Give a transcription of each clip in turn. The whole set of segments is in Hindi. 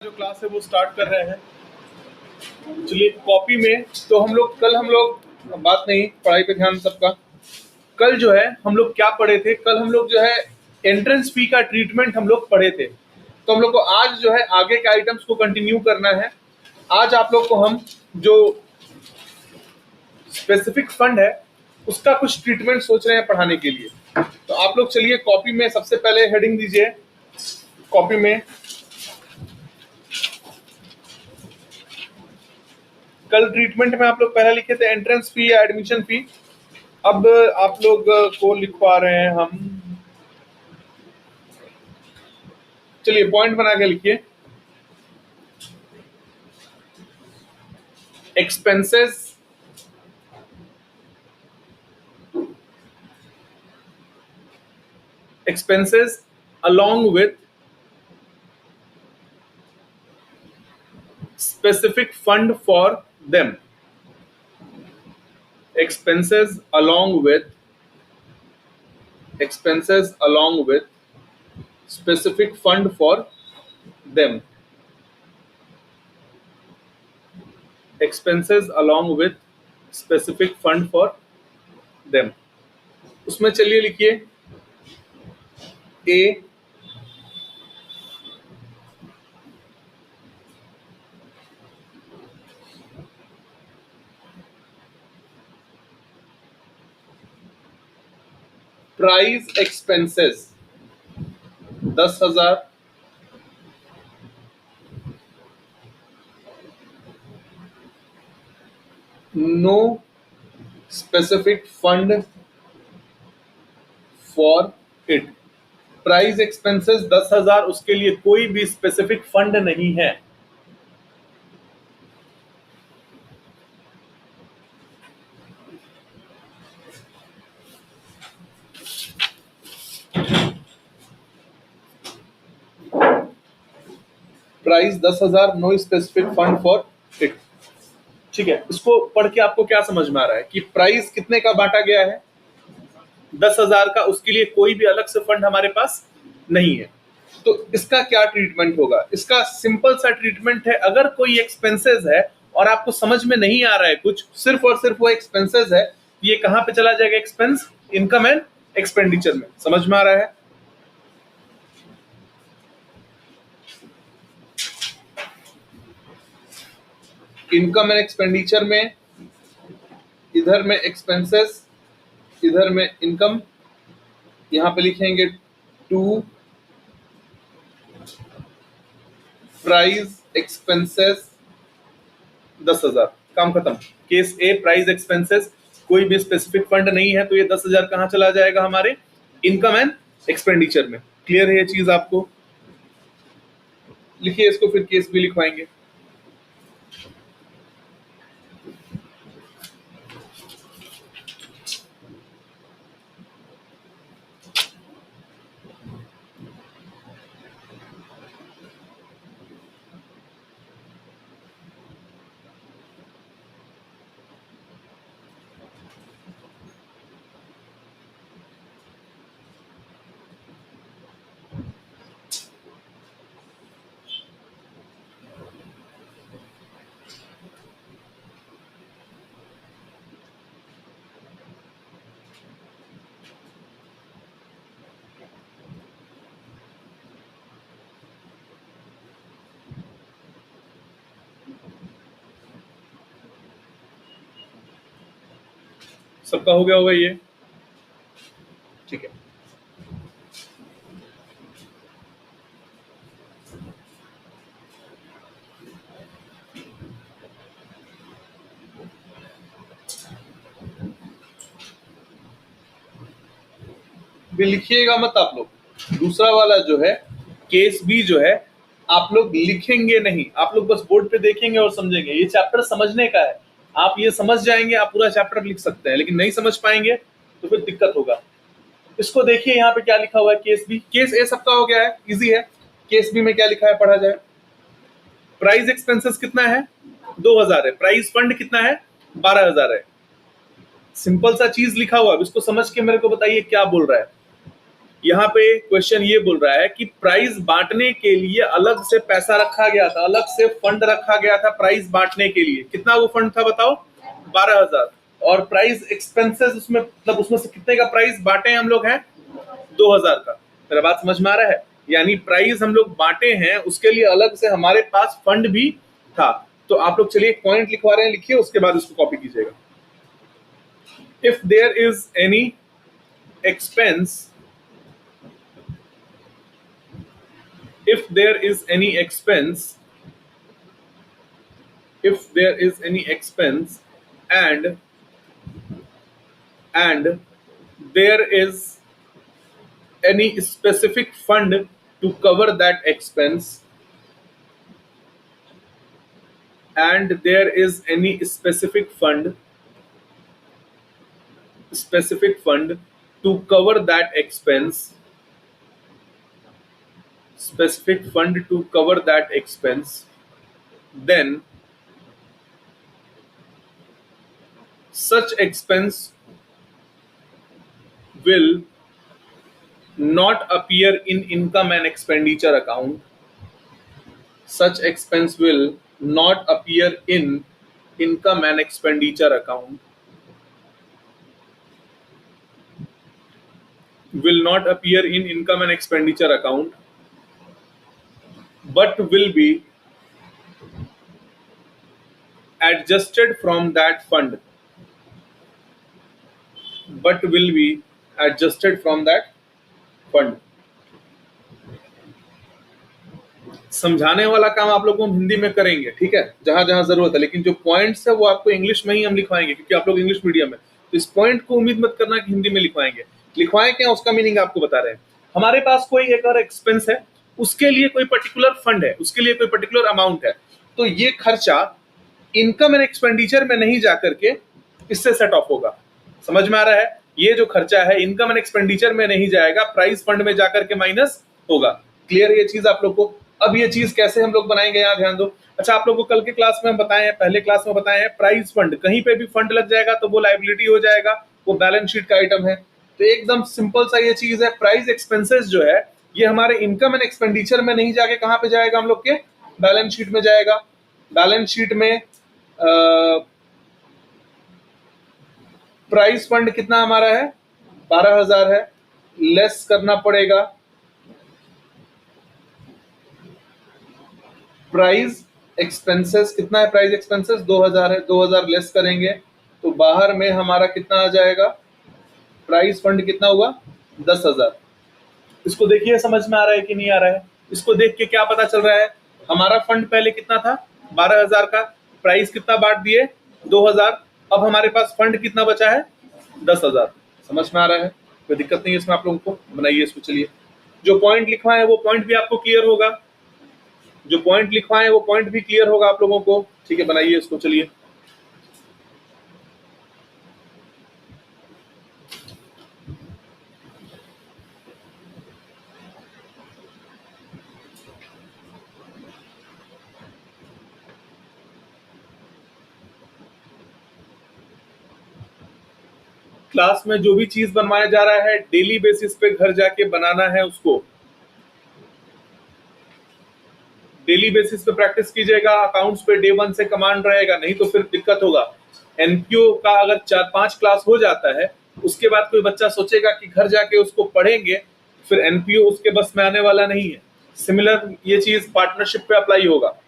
जो क्लास है वो स्टार्ट कर रहे हैं। चलिए कॉपी में तो हम लोग बात नहीं, पढ़ाई पे ध्यान सबका। कल जो है हम लोग क्या पढ़े थे, कल हम लोग जो है एंट्रेंस फी का ट्रीटमेंट हम लोग पढ़े थे। तो हम लोग को आज जो है आगे के आइटम्स को कंटिन्यू करना है। आज आप लोग को हम जो स्पेसिफिक फंड है उसका कुछ ट्रीटमेंट सोच रहे हैं पढ़ाने के लिए। तो आप लोग चलिए कॉपी में सबसे पहले हेडिंग दीजिए। कॉपी में कल ट्रीटमेंट में आप लोग पहले लिखे थे एंट्रेंस फी या एडमिशन फी। अब आप लोग को लिखवा रहे हैं हम। चलिए पॉइंट बना के लिखिए। Expenses expenses along with specific fund for them. Expenses along with specific fund for them. Expenses along with specific fund for them. उसमें चलिए लिखिए A prize expenses 10,000, no specific fund for it. Prize expenses 10,000, उसके लिए कोई भी स्पेसिफिक फंड नहीं है। Prize 10,000, no specific fund for it. ठीक है, इसको पढ़ के आपको क्या समझ में आ रहा है कि प्राइस कितने का बांटा गया है? 10,000 का, उसके लिए कोई भी अलग से फंड हमारे पास नहीं है। तो इसका क्या ट्रीटमेंट होगा? इसका सिंपल सा ट्रीटमेंट है, अगर कोई एक्सपेंसेस है और आपको समझ में नहीं आ रहा है कुछ, सिर्फ और सिर्फ वो एक्सपेंसेस है, ये कहां पे चला जाएगा? एक्सपेंस, इनकम एंड एक्सपेंडिचर में। समझ में आ रहा है? इनकम एंड एक्सपेंडिचर में इधर में एक्सपेंसेस, इधर में इनकम। यहां पे लिखेंगे टू प्राइस एक्सपेंसेस 10,000। काम खत्म। केस ए, प्राइस एक्सपेंसेस, कोई भी स्पेसिफिक फंड नहीं है, तो ये 10,000 कहां चला जाएगा? हमारे इनकम एंड एक्सपेंडिचर में। क्लियर है ये चीज आपको? लिखिए इसको, फिर केस भी लिखवाएंगे। सबका हो गया होगा ये? ठीक है। भी लिखिएगा मत आप लोग। दूसरा वाला जो है केस बी जो है, आप लोग लिखेंगे नहीं, आप लोग बस बोर्ड पे देखेंगे और समझेंगे। ये चैप्टर समझने का है, आप ये समझ जाएंगे, आप पूरा चैप्टर लिख सकते हैं, लेकिन नहीं समझ पाएंगे तो फिर दिक्कत होगा। इसको देखिए यहाँ पे क्या लिखा हुआ है, केस बी। केस ए सबका हो गया है, इजी है। केस बी में क्या लिखा है, पढ़ा जाए। प्राइस एक्सपेंसेस कितना है? 2,000 है। प्राइस फंड कितना है? 12,000 है। सिंपल सा चीज लिखा हुआ है, इसको समझ के मेरे को बताइए क्या बोल रहा है। यहाँ पे क्वेश्चन ये बोल रहा है कि प्राइस बांटने के लिए अलग से पैसा रखा गया था, अलग से फंड रखा गया था प्राइस बांटने के लिए। कितना वो फंड था बताओ? 12,000। और प्राइस एक्सपेंसेस उसमें, मतलब उसमें से कितने का प्राइस बांटे हम लोग हैं? 2,000 का। मेरा बात समझ में आ रहा है? यानी प्राइस हम लोग बांटे हैं, उसके लिए अलग से हमारे पास फंड भी था। तो आप लोग चलिए एक पॉइंट लिखवा रहे हैं, लिखिए, उसके बाद उसको कॉपी कीजिएगा। If there is any expense, if there is any expense, if there is any expense and there is any specific fund to cover that expense, and there is any specific fund to cover that expense, specific fund to cover that expense, then such expense will not appear in income and expenditure account. Such expense will not appear in income and expenditure account. Will not appear in income and expenditure account, but will be adjusted from that fund. But will be adjusted from that fund. समझाने वाला काम आप लोगों को हम हिंदी में करेंगे, ठीक है, जहां जहां जरूरत है, लेकिन जो पॉइंट्स है वो आपको इंग्लिश में ही हम लिखवाएंगे, क्योंकि आप लोग इंग्लिश मीडियम में। तो इस पॉइंट को उम्मीद मत करना कि हिंदी में लिखवाएंगे। लिखवाएं क्या, उसका मीनिंग आपको बता रहे हैं। हमारे पास कोई एक और एक्सपेंस है, उसके लिए कोई पर्टिकुलर फंड है, उसके लिए कोई पर्टिकुलर अमाउंट है, तो ये खर्चा इनकम एंड एक्सपेंडिचर में नहीं जाकर के इससे सेट ऑफ होगा। समझ में आ रहा है? ये जो खर्चा है इनकम एंड एक्सपेंडिचर में नहीं जाएगा, प्राइस फंड में जाकर के माइनस होगा। क्लियर है ये चीज आप लोग को? अब ये चीज कैसे हम लोग बनाएंगे, यहाँ ध्यान दो। अच्छा, आप लोग को कल के क्लास में हम बताए हैं, पहले क्लास में बताए हैं, प्राइस फंड, कहीं पे भी फंड लग जाएगा तो वो लायबिलिटी हो जाएगा, वो बैलेंस शीट का आइटम है। तो एकदम सिंपल सा ये चीज है। प्राइस एक्सपेंसेस जो है ये हमारे इनकम एंड एक्सपेंडिचर में नहीं जाके कहाँ पे जाएगा, हम लोग के बैलेंस शीट में जाएगा। बैलेंस शीट में प्राइस फंड कितना हमारा है? 12,000 है। लेस करना पड़ेगा प्राइस एक्सपेंसेस, कितना है प्राइस एक्सपेंसेस? 2,000 है। 2,000 लेस करेंगे तो बाहर में हमारा कितना आ जाएगा? प्राइस फंड कितना हुआ? 10,000। इसको देखिए समझ में आ रहा है कि नहीं आ रहा है? इसको देख के क्या पता चल रहा है? हमारा फंड पहले कितना था? 12,000 का। प्राइस कितना बांट दिए? 2,000। अब हमारे पास फंड कितना बचा है? 10,000। समझ में आ रहा है? कोई दिक्कत नहीं है इसमें आप लोगों को? बनाइए इसको। चलिए, जो पॉइंट लिखवा है वो पॉइंट भी आपको क्लियर होगा, जो पॉइंट लिखवाए वो पॉइंट भी क्लियर होगा आप लोगों को, ठीक है? बनाइए इसको। चलिए, क्लास में जो भी चीज बनवाया जा रहा है डेली बेसिस पे घर जाके बनाना है, उसको डेली बेसिस पे प्रैक्टिस कीजिएगा। अकाउंट्स पे डे 1 से कमांड रहेगा, नहीं तो फिर दिक्कत होगा। एनपीओ का अगर 4-5 क्लास हो जाता है, उसके बाद कोई बच्चा सोचेगा कि घर जाके उसको पढ़ेंगे, फिर एनपीओ उसके बस में आने वाला नहीं है। सिमिलर ये चीज पार्टनरशिप पे अप्लाई होगा।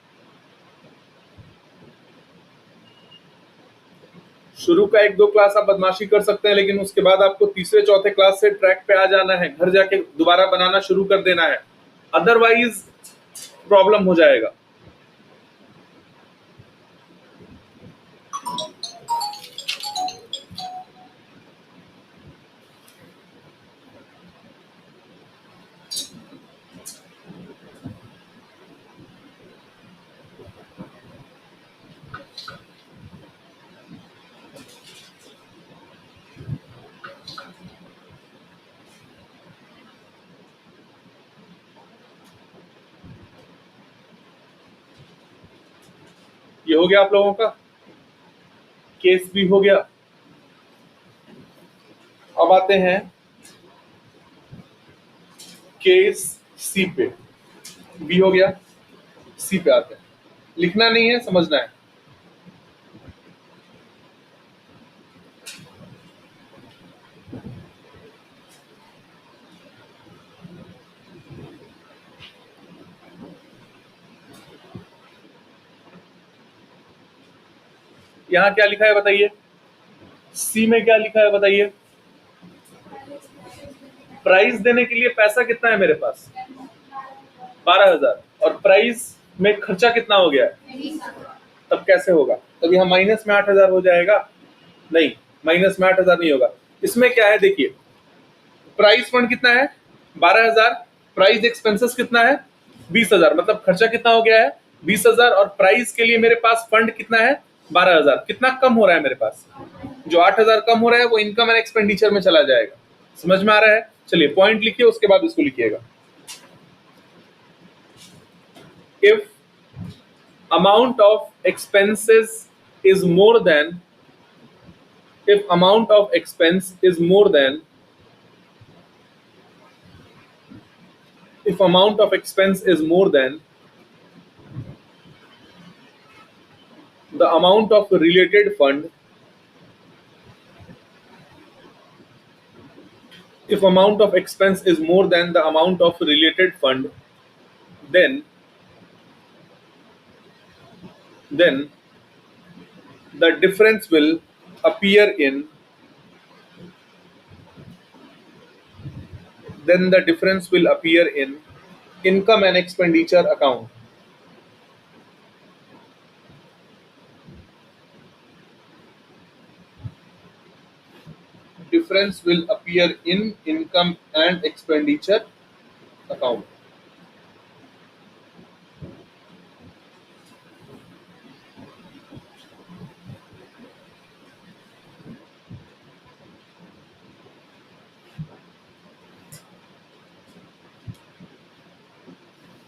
शुरू का 1-2 क्लास आप बदमाशी कर सकते हैं, लेकिन उसके बाद आपको तीसरे चौथे क्लास से ट्रैक पे आ जाना है, घर जाके दोबारा बनाना शुरू कर देना है, अदरवाइज प्रॉब्लम हो जाएगा। ये हो गया आप लोगों का, केस भी हो गया। अब आते हैं केस सी पे, बी हो गया, सी पे आते हैं। लिखना नहीं है, समझना है। यहां क्या लिखा है बताइए, सी में क्या लिखा है बताइए। प्राइस देने के लिए पैसा कितना है मेरे पास, 12,000, और प्राइस में खर्चा कितना हो गया है, तब कैसे होगा? तब यहाँ माइनस में 8,000 हो जाएगा? नहीं, माइनस में 8,000 नहीं होगा। इसमें क्या है देखिए, प्राइस फंड कितना है 12,000, प्राइस एक्सपेंसेस कितना है 20,000, मतलब खर्चा कितना हो गया है 20,000, और प्राइस के लिए मेरे पास फंड कितना है 12,000। कितना कम हो रहा है मेरे पास, जो 8,000 कम हो रहा है वो इनकम एंड एक्सपेंडिचर में चला जाएगा। समझ में आ रहा है? चलिए पॉइंट लिखिए, उसके बाद इसको लिखिएगा। If amount of expenses is more than if amount of expense is more than if amount of expense is more than the amount of related fund, if amount of expense is more than the amount of related fund, then the difference will appear in then the difference will appear in income and expenditure account. Difference will appear in income and expenditure account.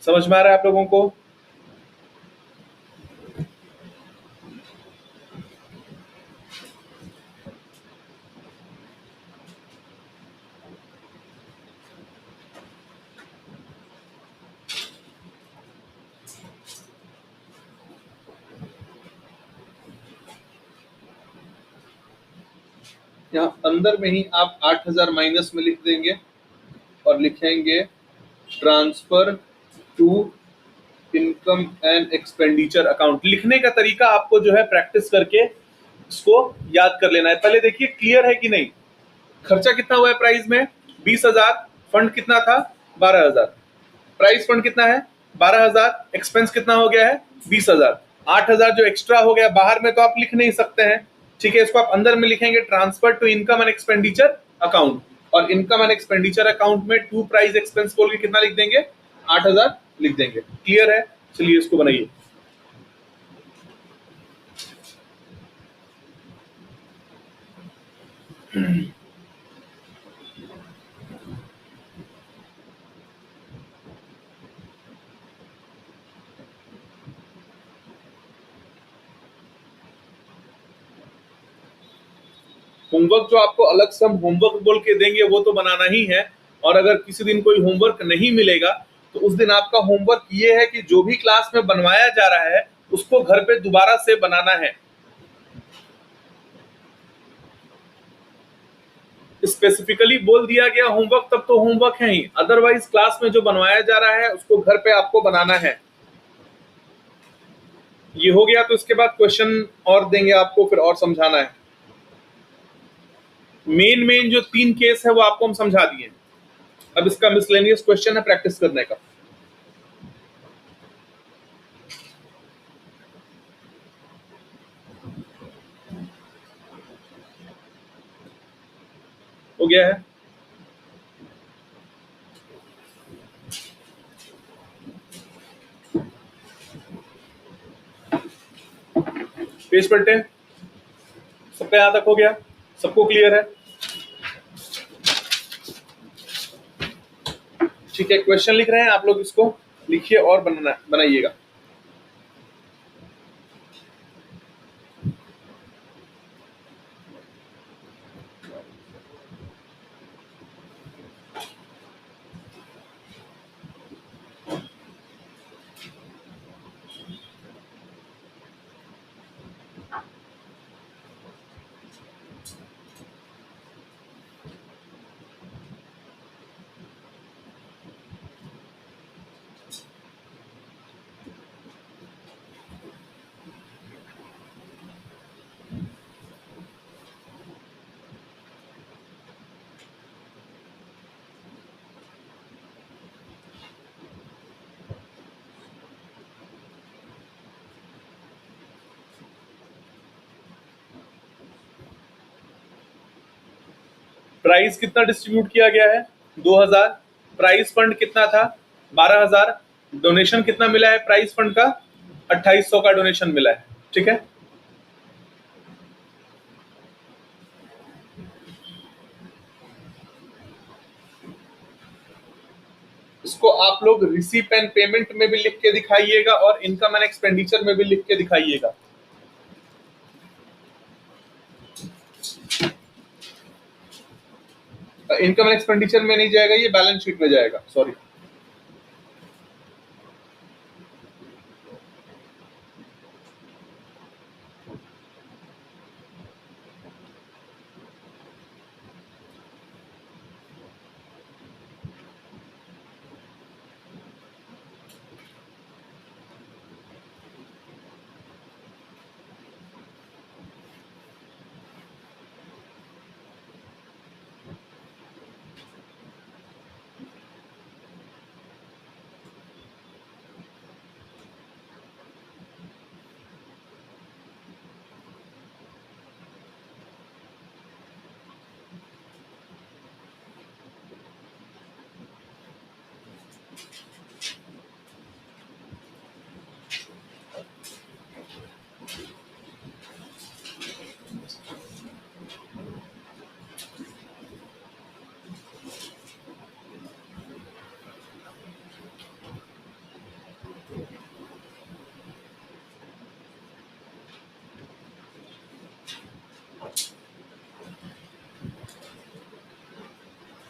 समझ में आ रहा है आप लोगों को? यहाँ अंदर में ही आप 8,000 माइनस में लिख देंगे और लिखेंगे transfer to income and expenditure account. लिखने का तरीका आपको जो है प्रैक्टिस करके इसको याद कर लेना है। पहले देखिए क्लियर है कि नहीं। खर्चा कितना हुआ है प्राइस में 20,000, फंड कितना था 12,000, प्राइस फंड कितना है 12,000, एक्सपेंस कितना हो गया है 20,000, 8,000 जो एक्स्ट्रा हो गया बाहर में तो आप लिख नहीं सकते हैं, ठीक है। इसको आप अंदर में लिखेंगे transfer to income and expenditure account, और इनकम एंड एक्सपेंडिचर अकाउंट में टू प्राइस एक्सपेंस बोल के कितना लिख देंगे 8,000 लिख देंगे। क्लियर है? चलिए इसको बनाइए। होमवर्क जो आपको अलग से हम होमवर्क बोल के देंगे वो तो बनाना ही है, और अगर किसी दिन कोई होमवर्क नहीं मिलेगा तो उस दिन आपका होमवर्क ये है कि जो भी क्लास में बनवाया जा रहा है उसको घर पे दोबारा से बनाना है। स्पेसिफिकली बोल दिया गया होमवर्क तब तो होमवर्क है ही, अदरवाइज क्लास में जो बनवाया जा रहा है उसको घर पे आपको बनाना है। ये हो गया तो इसके बाद क्वेश्चन और देंगे आपको, फिर और समझाना है। मेन जो 3 केस है वो आपको हम समझा दिए। अब इसका मिसलेनियस क्वेश्चन है प्रैक्टिस करने का। हो गया है? पेज पलटे, सबका यहां तक हो गया? सबको क्लियर है? ठीक है, क्वेश्चन लिख रहे हैं आप लोग, इसको लिखिए और बनाइएगा। प्राइस कितना डिस्ट्रीब्यूट किया गया है? 2000। प्राइस फंड कितना था? 12,000। डोनेशन कितना मिला है प्राइस फंड का? 2800 का डोनेशन मिला है। ठीक है, इसको आप लोग रिसीप एंड पेमेंट में भी लिख के दिखाइएगा और इनकम एंड एक्सपेंडिचर में भी लिख के दिखाइएगा। इनकम एंड एक्सपेंडिचर में नहीं जाएगा, ये बैलेंस शीट में जाएगा, सॉरी।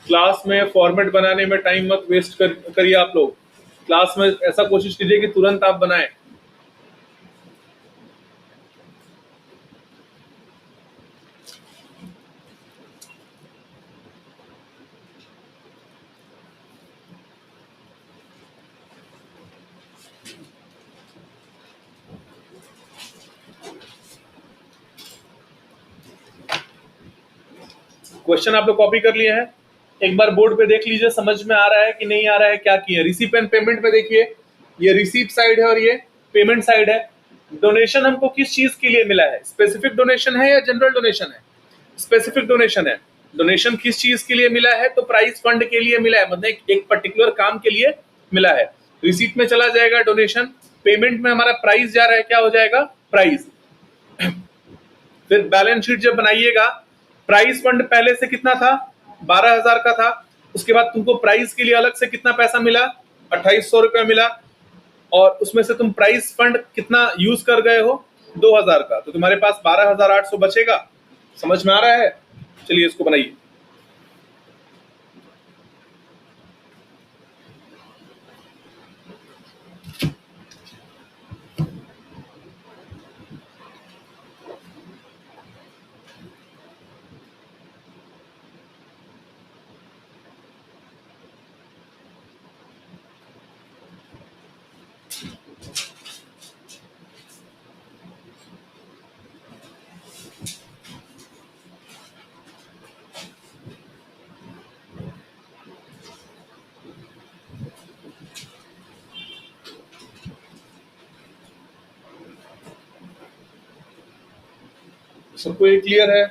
क्लास में फॉर्मेट बनाने में टाइम मत वेस्ट करिए आप लोग। क्लास में ऐसा कोशिश कीजिए कि तुरंत आप बनाएं। क्वेश्चन आप लोग कॉपी कर लिए हैं? एक बार बोर्ड पे देख लीजिए, समझ में आ रहा है कि नहीं आ रहा है, क्या किया। रिसीप एंड पेमेंट पे देखिए, ये रिसीप साइड है और ये पेमेंट साइड है। डोनेशन हमको किस चीज के लिए मिला है? स्पेसिफिक डोनेशन है या जनरल डोनेशन है? स्पेसिफिक डोनेशन है। डोनेशन किस चीज के लिए मिला है? तो प्राइस फंड के लिए मिला है, मतलब एक पर्टिकुलर काम के लिए मिला है। रिसीट में चला जाएगा डोनेशन, पेमेंट में हमारा प्राइस जा रहा है, क्या हो जाएगा? प्राइस। फिर बैलेंस शीट जब बनाइएगा, प्राइस फंड पहले से कितना था? 12,000 का था। उसके बाद तुमको प्राइस के लिए अलग से कितना पैसा मिला? 2800 रुपया मिला। और उसमें से तुम प्राइस फंड कितना यूज कर गए हो? 2000 का। तो तुम्हारे पास 12,800 बचेगा। समझ में आ रहा है? चलिए इसको बनाइए। सबको ये क्लियर है?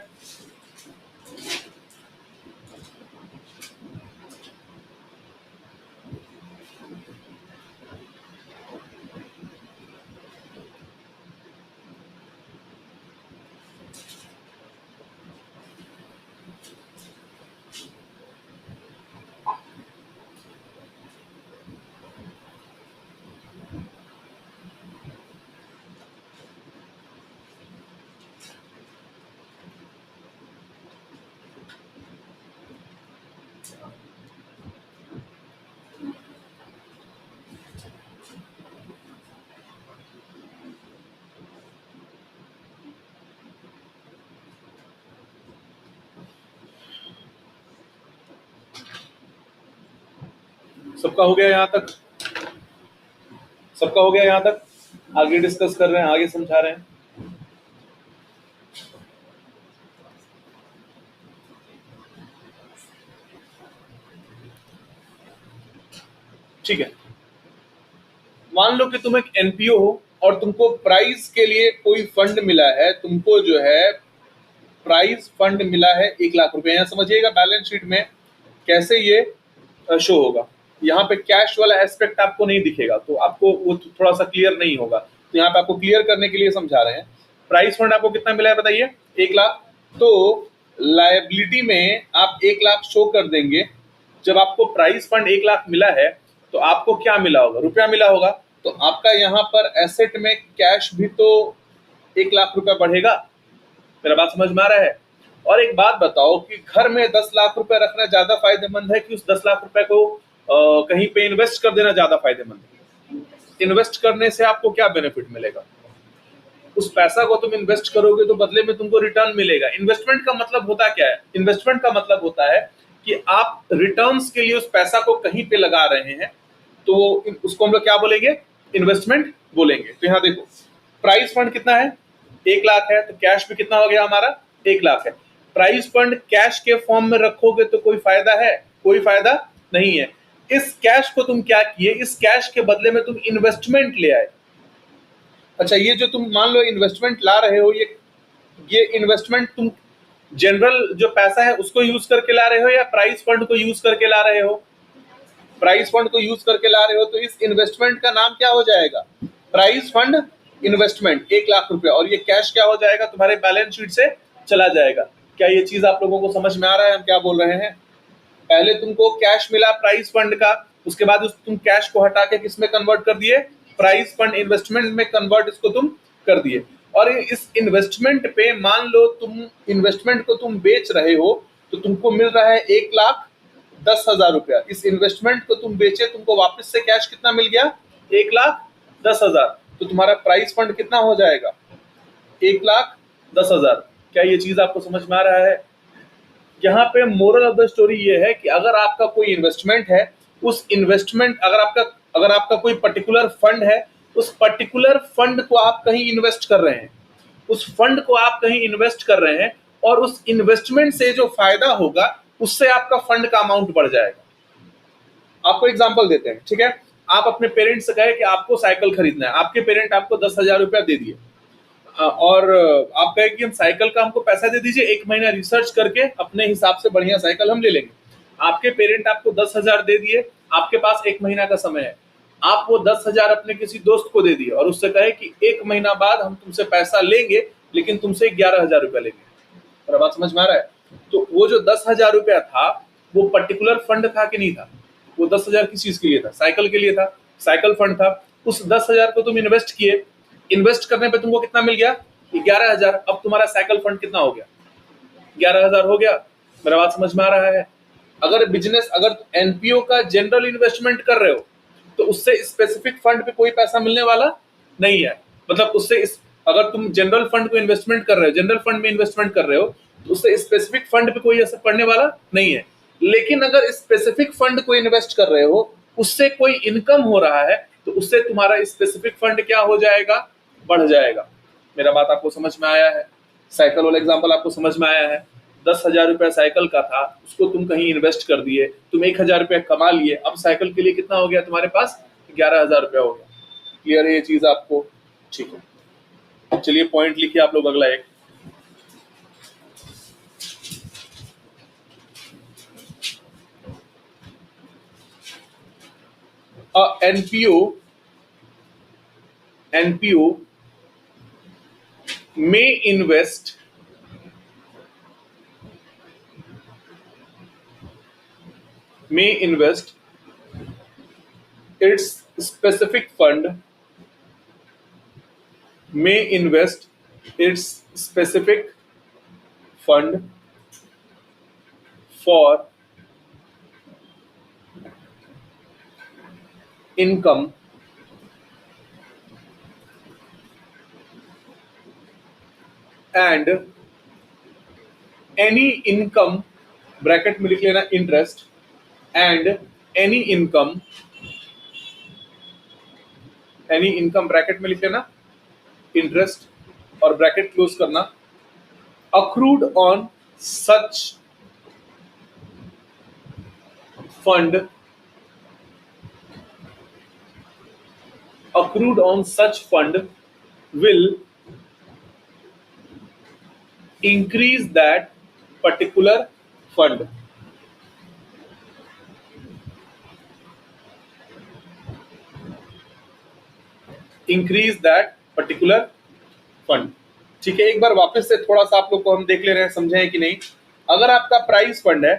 सबका हो गया यहाँ तक? सबका हो गया यहाँ तक? आगे डिस्कस कर रहे हैं, आगे समझा रहे हैं। ठीक है, मान लो कि तुम एक एनपीओ हो और तुमको प्राइस के लिए कोई फंड मिला है। तुमको जो है प्राइस फंड मिला है 1,00,000 रुपए। यहाँ समझिएगा बैलेंस शीट में कैसे ये शो होगा। यहाँ पे कैश वाला एस्पेक्ट आपको नहीं दिखेगा, तो आपको वो थोड़ा सा क्लियर नहीं होगा, तो यहाँ पे आपको क्लियर करने के लिए समझा रहे हैं। प्राइस फंड आपको कितना मिला है बताइए? 1,00,000। तो लायबिलिटी में आप 1,00,000 शो कर देंगे। जब आपको प्राइस फंड 1,00,000 मिला है तो आपको क्या मिला होगा? रुपया मिला होगा। तो आपका यहाँ पर एसेट में कैश भी तो 1,00,000 रुपया बढ़ेगा। मेरा बात समझ में आ रहा है? और एक बात बताओ कि घर में 10,00,000 रुपए रखना ज्यादा फायदेमंद है कि उस 10,00,000 रुपए को कहीं पे इन्वेस्ट कर देना ज्यादा फायदेमंद है? इन्वेस्ट करने से आपको क्या बेनिफिट मिलेगा? उस पैसा को तुम इन्वेस्ट करोगे तो बदले में तुमको रिटर्न मिलेगा। इन्वेस्टमेंट का मतलब होता क्या है? इन्वेस्टमेंट का मतलब होता है कि आप रिटर्न्स के लिए उस पैसा को कहीं पे लगा रहे हैं, तो उसको हम लोग क्या बोलेंगे? इन्वेस्टमेंट बोलेंगे। तो यहाँ देखो, प्राइस फंड कितना है? 1,00,000 है, तो कैश भी कितना हो गया हमारा? 1,00,000 है। प्राइस फंड कैश के फॉर्म में रखोगे तो कोई फायदा है? कोई फायदा नहीं है। इस कैश को तुम क्या किए? इस कैश के बदले में तुम इन्वेस्टमेंट ले आए। अच्छा, ये जो तुम मान लो इन्वेस्टमेंट ला रहे हो, ये इन्वेस्टमेंट तुम जनरल जो पैसा है उसको यूज करके ला रहे हो या प्राइस फंड को यूज करके ला रहे हो? प्राइस फंड को यूज करके ला रहे हो, तो इस इन्वेस्टमेंट का नाम क्या हो जाएगा? प्राइस फंड इन्वेस्टमेंट 1,00,000 रुपया। और ये कैश क्या हो जाएगा? तुम्हारे बैलेंस शीट से चला जाएगा। क्या ये चीज आप लोगों को समझ में आ रहा है हम क्या बोल रहे हैं? पहले तुमको कैश मिला प्राइस फंड का, उसके बाद तुम कैश को हटा के किस में कन्वर्ट कर दिए? प्राइस फंड इन्वेस्टमेंट में कन्वर्ट इसको तुम कर दिए। और इस इन्वेस्टमेंट पे मान लो तुम इन्वेस्टमेंट को तुम बेच रहे हो, तो तुमको मिल रहा है 1,10,000 रुपया। इस इन्वेस्टमेंट को तुम बेचे, तुमको वापस से कैश कितना मिल गया? 1,10,000। तो तुम्हारा प्राइस फंड कितना हो जाएगा? 1,10,000। क्या ये चीज आपको समझ में आ रहा है? यहाँ पे मोरल ऑफ द स्टोरी ये है कि अगर आपका कोई इन्वेस्टमेंट है, उस इन्वेस्टमेंट अगर आपका कोई पर्टिकुलर फंड है, उस पर्टिकुलर फंड को आप कहीं इन्वेस्ट कर रहे हैं, उस फंड को आप कहीं इन्वेस्ट कर रहे हैं, और उस इन्वेस्टमेंट से जो फायदा होगा उससे आपका फंड का अमाउंट बढ़ जाएगा। आपको एग्जांपल देते हैं, ठीक है? आप अपने पेरेंट्स से कहे कि आपको साइकिल खरीदना है, आपके पेरेंट आपको 10,000 रुपया दे दिए, और आप कहे कि हम साइकिल का हमको पैसा दे दीजिए, 1 महीना रिसर्च करके अपने हिसाब से बढ़िया साइकिल हम ले लेंगे। आपके पेरेंट आपको 10,000 दे दिए, आपके पास 1 महीना का समय है, आप वो 10,000 अपने किसी दोस्त को दे दिए और उससे कहे कि 1 महीना बाद हम तुमसे पैसा लेंगे, लेकिन तुमसे 11,000 रुपया लेंगे। और बात समझ में आ रहा है? तो वो जो 10,000 रुपया था, वो पर्टिकुलर फंड था कि नहीं था? वो 10,000 किस चीज के लिए था? साइकिल के लिए था, साइकिल फंड था। उस 10,000 को तुम इन्वेस्ट किए, इन्वेस्ट करने पे तुमको कितना मिल गया? 11,000। अब तुम्हारा साइकिल फंड कितना हो गया? 11,000 हो गया। मेरा बात समझ में आ रहा है? अगर एनपीओ का जनरल इन्वेस्टमेंट कर रहे हो, तो उससे स्पेसिफिक फंड पे कोई पैसा मिलने वाला नहीं है। मतलब अगर तुम जनरल फंड को इन्वेस्टमेंट कर रहे हो, जनरल फंड में इन्वेस्टमेंट कर रहे हो, तो उससे स्पेसिफिक फंड पे कोई असर पड़ने वाला नहीं है। लेकिन अगर स्पेसिफिक फंड को इन्वेस्ट कर रहे हो, उससे कोई इनकम हो रहा है, तो उससे तुम्हारा स्पेसिफिक फंड क्या हो जाएगा? बढ़ जाएगा। मेरा बात आपको समझ में आया है? साइकिल वाला एग्जाम्पल आपको समझ में आया है? 10,000 रुपया साइकिल का था, उसको तुम कहीं इन्वेस्ट कर दिए, तुम 1,000 रुपया कमा लिए, अब साइकिल के लिए कितना हो गया तुम्हारे पास? 11,000 रुपया हो गया। क्लियर है ये चीज आपको? ठीक है, चलिए पॉइंट लिखिए आप लोग अगला एक। NPO may invest its specific fund for income and any income, bracket में लिख लेना interest, and any income bracket में लिख लेना इंटरेस्ट और ब्रैकेट क्लोज करना, accrued on such fund will increase that particular fund. Increase that particular fund. ठीक है, एक बार वापस से थोड़ा सा आप लोग को हम देख ले रहे हैं, समझे हैं कि नहीं। अगर आपका प्राइस फंड है,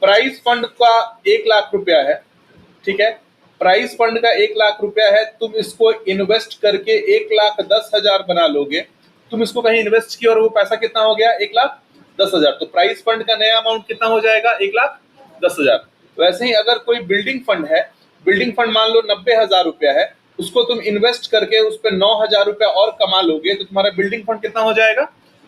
प्राइस फंड का 1,00,000 रुपया है, ठीक है, प्राइस फंड का 1,00,000 रुपया है, तुम इसको इन्वेस्ट करके 1,10,000 बना लोगे। तुम इसको कहीं इन्वेस्ट किया और वो पैसा कितना हो गया, 1,10,000। तो प्राइस फंड का नया अमाउंट कितना हो जाएगा, 1,10,000। वैसे ही अगर कोई बिल्डिंग फंड है, बिल्डिंग फंड मान लो 90,000 रुपया है, उसको तुम इन्वेस्ट करके उस पर 9,000 रुपया और कमा लोगे, तो तुम्हारा बिल्डिंग फंड कितना हो जाएगा,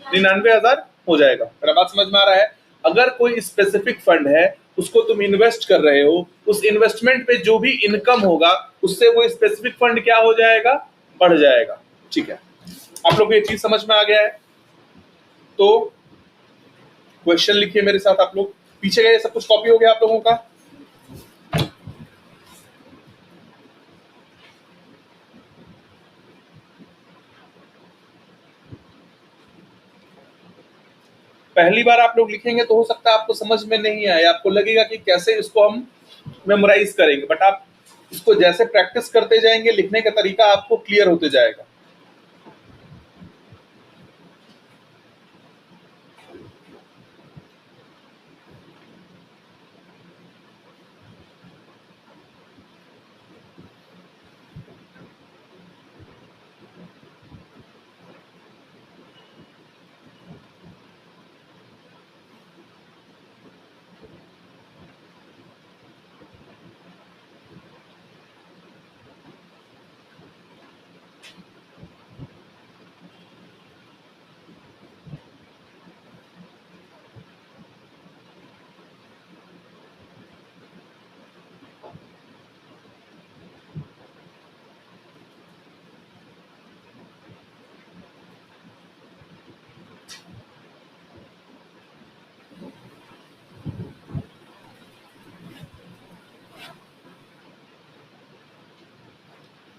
99,000 हो जाएगा। मेरा बात समझ में आ रहा है। अगर कोई स्पेसिफिक फंड है, उसको तुम इन्वेस्ट कर रहे हो, उस इन्वेस्टमेंट पे जो भी इनकम होगा उससे वो स्पेसिफिक फंड क्या हो जाएगा, बढ़ जाएगा। ठीक है, आप लोग को ये चीज समझ में आ गया है। तो क्वेश्चन लिखिए मेरे साथ आप लोग। पीछे का ये सब कुछ कॉपी हो गया आप लोगों का। पहली बार आप लोग लिखेंगे तो हो सकता है आपको समझ में नहीं आए, आपको लगेगा कि कैसे इसको हम मेमोराइज करेंगे, बट आप इसको जैसे प्रैक्टिस करते जाएंगे, लिखने का तरीका आपको क्लियर होते जाएगा।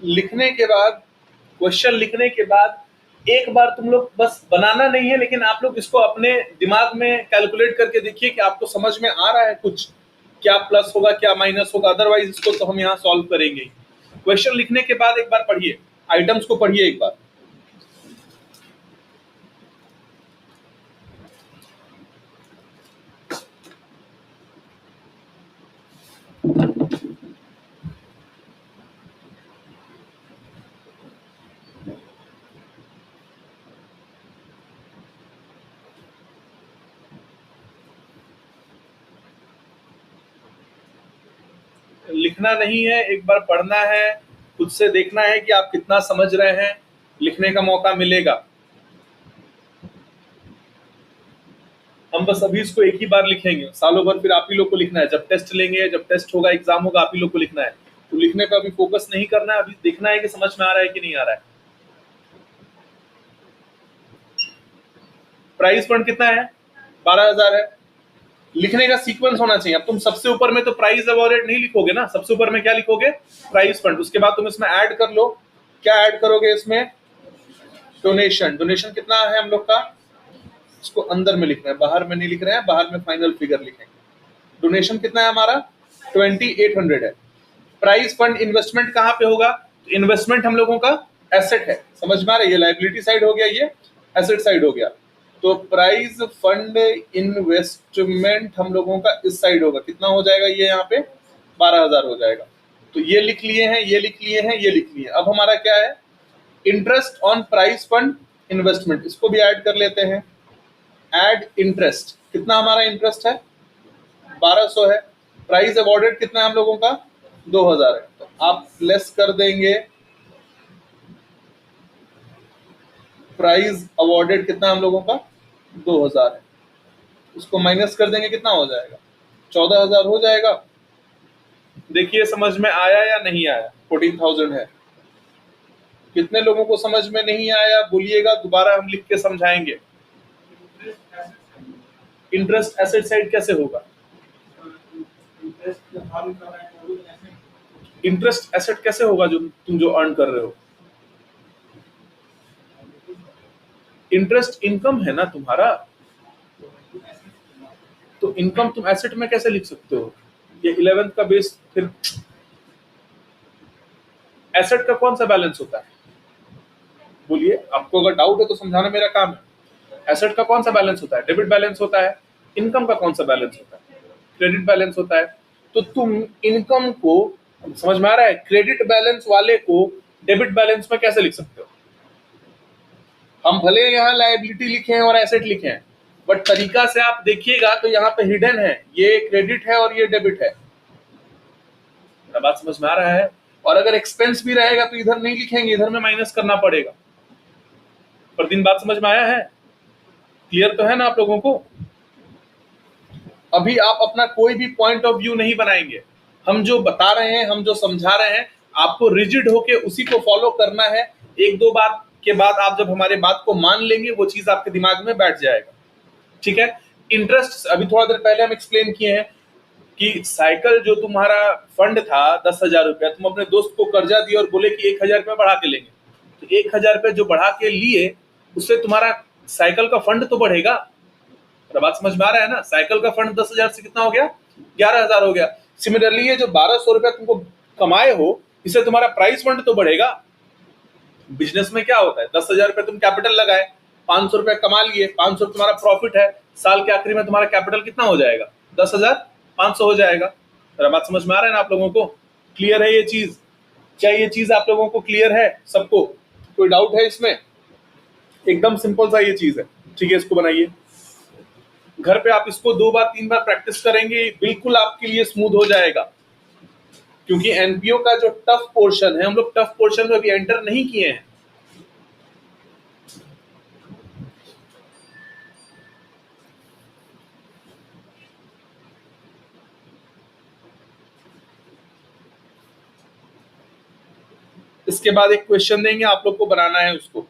लिखने के बाद, क्वेश्चन लिखने के बाद एक बार तुम लोग बस बनाना नहीं है, लेकिन आप लोग इसको अपने दिमाग में कैलकुलेट करके देखिए कि आपको समझ में आ रहा है कुछ, क्या प्लस होगा क्या माइनस होगा। अदरवाइज इसको तो हम यहाँ सॉल्व करेंगे। क्वेश्चन लिखने के बाद एक बार पढ़िए, आइटम्स को पढ़िए एक बार। लिखना नहीं है, एक बार पढ़ना है, खुद से देखना है कि आप कितना समझ रहे हैं, लिखने का मौका मिलेगा। हम बस अभी इसको एक ही बार लिखेंगे, सालों भर फिर आप ही लोग को लिखना है। जब टेस्ट लेंगे, जब टेस्ट होगा, एग्जाम होगा, आप ही लोग को लिखना है। तो लिखने पे अभी फोकस नहीं करना है, अभी देखना है कि समझ में आ रहा है कि नहीं आ रहा है। प्राइस फंड कितना है, 12,000 है। लिखने का सीक्वेंस होना चाहिए। अब तुम सबसे ऊपर में तो प्राइस अवॉर्डेड नहीं लिखोगे ना, सबसे ऊपर में क्या लिखोगे, प्राइस फंड। उसके बाद तुम इसमें ऐड कर लो, क्या ऐड करोगे इसमें, डोनेशन। डोनेशन कितना है हम लोग का, इसको अंदर में लिखना है, बाहर में नहीं लिख रहे हैं, बाहर में फाइनल फिगर लिखेंगे। डोनेशन कितना है हमारा, 2,800 है। प्राइस फंड इन्वेस्टमेंट कहाँ पे होगा, तो इन्वेस्टमेंट हम लोगों का एसेट है, समझ में आ रहा है। ये लाइबिलिटी साइड हो गया, ये एसेट साइड हो गया। तो प्राइस फंड इन्वेस्टमेंट हम लोगों का इस साइड होगा, कितना हो जाएगा, ये यहाँ पे 12,000 हो जाएगा। तो ये लिख लिए हैं, ये लिख लिए हैं, ये लिख लिए। अब हमारा क्या है, interest on price fund investment, इसको भी ऐड कर लेते हैं। ऐड इंटरेस्ट, कितना हमारा इंटरेस्ट है, 1,200 है। प्राइस अवॉर्डेड कितना है हम लोगों का, 2,000 है। तो आप लेस कर देंगे, प्राइस अवॉर्डेड कितना हम लोगों का, 2,000 है। उसको माइनस कर देंगे, कितना हो जाएगा, 14,000 हो जाएगा। देखिए समझ में आया या नहीं आया, 14,000 है। कितने लोगों को समझ में नहीं आया बोलिएगा, दोबारा हम लिख के समझाएंगे। इंटरेस्ट एसेट साइड कैसे होगा, इंटरेस्ट एसेट कैसे होगा, जो तुम जो अर्न कर रहे हो। इंटरेस्ट इनकम है ना तुम्हारा, तो इनकम तुम एसेट में कैसे लिख सकते हो? ये 11th का बेस फिर एसेट का कौन सा बैलेंस होता है? बोलिए, आपको अगर डाउट है तो समझाना मेरा काम है। एसेट का कौन सा बैलेंस होता है? डेबिट बैलेंस होता है। इनकम का कौन सा बैलेंस होता है? क्रेडिट बैलेंस होता है। तो तुम इनकम को, समझ में आ रहा है, क्रेडिट बैलेंस वाले को डेबिट बैलेंस में कैसे लिख सकते हो? हम भले यहाँ लायबिलिटी लिखे हैं और एसेट लिखे हैं, बट तरीका से आप देखिएगा तो यहाँ पे हिडन है, ये क्रेडिट है और ये डेबिट है। बात समझ में आ रहा है? और अगर एक्सपेंस भी रहेगा तो इधर नहीं लिखेंगे, इधर में माइनस करना पड़ेगा। पर दिन बात समझ में आया है? क्लियर तो है ना आप लोगों को? अभी आप अपना कोई भी पॉइंट ऑफ व्यू नहीं बनाएंगे, हम जो बता रहे हैं, हम जो समझा रहे हैं, आपको रिजिड होके उसी को फॉलो करना है। एक दो बार के बाद आप जब हमारे बात को मान लेंगे, वो चीज आपके दिमाग में बैठ जाएगा। ठीक है? इंटरेस्ट अभी थोड़ा देर पहले हम एक्सप्लेन किए हैं कि साइकिल जो तुम्हारा फंड था 10,000 रुपया, तुम अपने दोस्त को कर्जा दिए और बोले कि 1,000 रुपया बढ़ा के लेंगे, तो 1,000 रुपया जो बढ़ा के लिए, उससे तुम्हारा साइकिल का फंड तो बढ़ेगा। बात समझ में आ रहा है ना? साइकिल का फंड 10,000 से कितना हो गया? 11,000 हो गया। सिमिलरली ये जो 1,200 रुपया तुमको कमाए हो, इससे तुम्हारा प्राइस फंड तो बढ़ेगा। बिजनेस में क्या होता है, 10,000 रुपया तुम कैपिटल लगाए, 500 रुपया कमा लिए, 500 तुम्हारा प्रॉफिट है, साल के आखिरी में तुम्हारा कैपिटल कितना हो जाएगा? 10,500 हो जाएगा। बात समझ में आ रहा है ना आप लोगों को? क्लियर है ये चीज? क्या ये चीज आप लोगों को क्लियर है सबको? कोई डाउट है इसमें? एकदम सिंपल सा ये चीज है। ठीक है, इसको बनाइए। घर पे आप इसको 2 बार 3 बार प्रैक्टिस करेंगे, बिल्कुल आपके लिए स्मूथ हो जाएगा। क्योंकि एनपीओ का जो टफ पोर्शन है, हम लोग टफ पोर्शन में अभी एंटर नहीं किए हैं। इसके बाद एक क्वेश्चन देंगे, आप लोग को बनाना है उसको।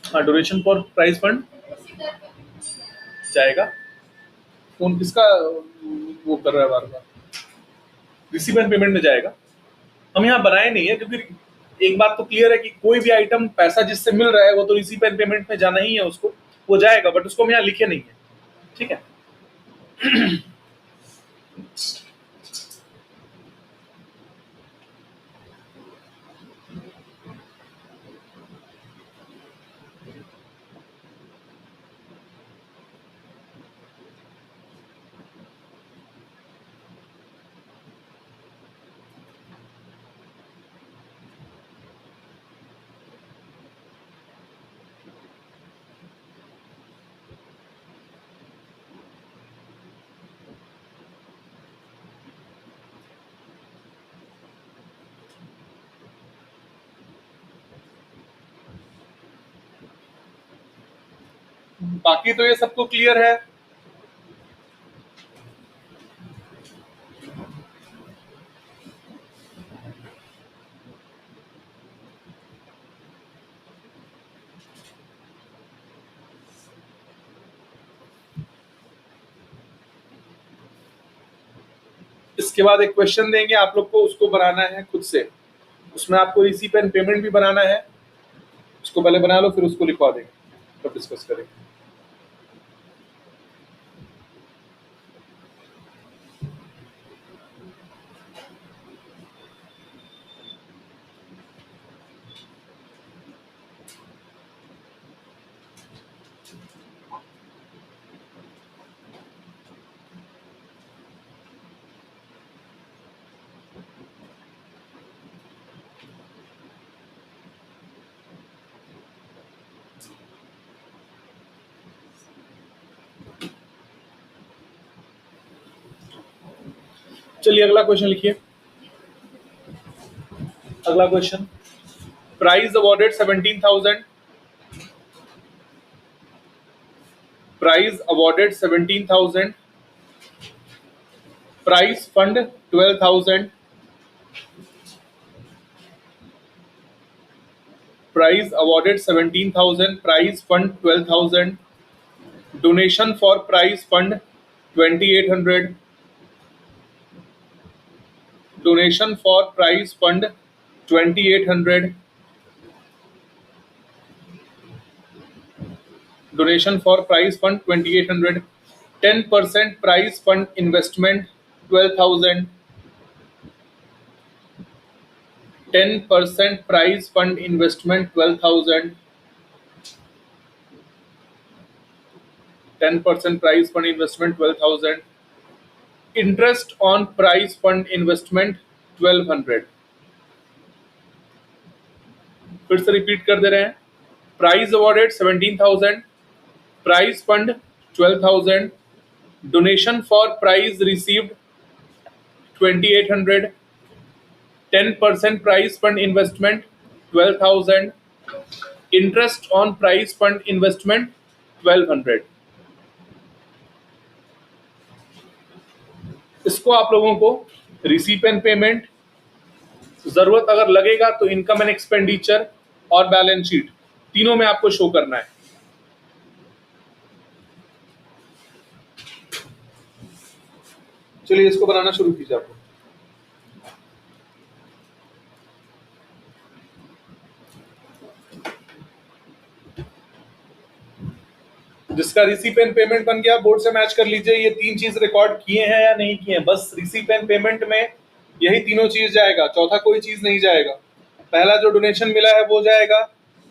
हाँ, डोनेशन फॉर प्राइज फंड जाएगा। फोन किसका वो कर रहा है बार बार? रिसीव एंड पेमेंट में जाएगा। हम यहाँ बनाए नहीं है, क्योंकि एक बात तो क्लियर है कि कोई भी आइटम पैसा जिससे मिल रहा है वो तो रिसीव एंड पेमेंट में जाना ही है उसको, वो जाएगा, बट उसको हम यहाँ लिखे नहीं है। ठीक है? बाकी तो ये सबको क्लियर है। इसके बाद एक क्वेश्चन देंगे आप लोग को, उसको बनाना है खुद से। उसमें आपको रिसीव एंड पेमेंट भी बनाना है, उसको पहले बना लो, फिर उसको लिखवा देंगे, तब डिस्कस करेंगे। चलिए अगला क्वेश्चन लिखिए। अगला question, prize awarded 17,000, prize awarded 17,000, prize fund 12,000, prize awarded 17,000, prize fund 12,000, donation for prize fund 2,800, donation for prize fund 2800, donation for prize fund 2800, 10% prize fund investment 12,000, 10% prize fund investment 12,000, 10% prize fund investment 12,000, interest on prize fund investment 1200. फिर से रिपीट कर दे रहे हैं, prize awarded 17,000, prize fund 12,000, donation for prize received 2800, 10% prize fund investment 12,000, interest on prize fund investment 1200. इसको आप लोगों को रिसीप एंड पेमेंट, जरूरत अगर लगेगा तो इनकम एंड एक्सपेंडिचर और बैलेंस शीट, तीनों में आपको शो करना है. चलिए इसको बनाना शुरू कीजिए. आपको जिसका रिसीप एंड पेमेंट बन गया बोर्ड से मैच कर लीजिए. ये तीन चीज रिकॉर्ड किए हैं या नहीं किए हैं, बस रिसीप एंड पेमेंट में यही तीनों चीज जाएगा, चौथा कोई चीज नहीं जाएगा. पहला जो डोनेशन मिला है वो जाएगा,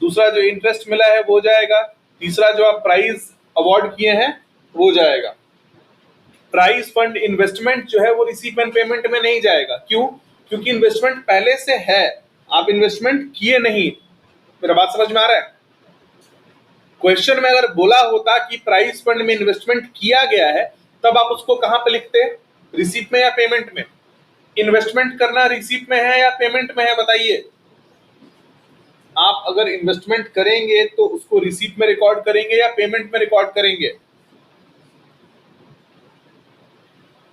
दूसरा जो इंटरेस्ट मिला है वो जाएगा, तीसरा जो आप प्राइज अवार्ड किए हैं वो जाएगा. प्राइज फंड इन्वेस्टमेंट जो है वो रिसीप एंड पेमेंट में नहीं जाएगा. क्यों? क्योंकि इन्वेस्टमेंट पहले से है, आप इन्वेस्टमेंट किए नहीं. मेरा बात समझ में आ रहा है? क्वेश्चन में अगर बोला होता कि प्राइज फंड में इन्वेस्टमेंट किया गया है, तब आप उसको कहां पे लिखते? रिसीप में या पेमेंट में? इन्वेस्टमेंट करना रिसीप में है या पेमेंट में है, बताइए. आप अगर इन्वेस्टमेंट करेंगे तो उसको रिसीप में रिकॉर्ड करेंगे या पेमेंट में रिकॉर्ड करेंगे?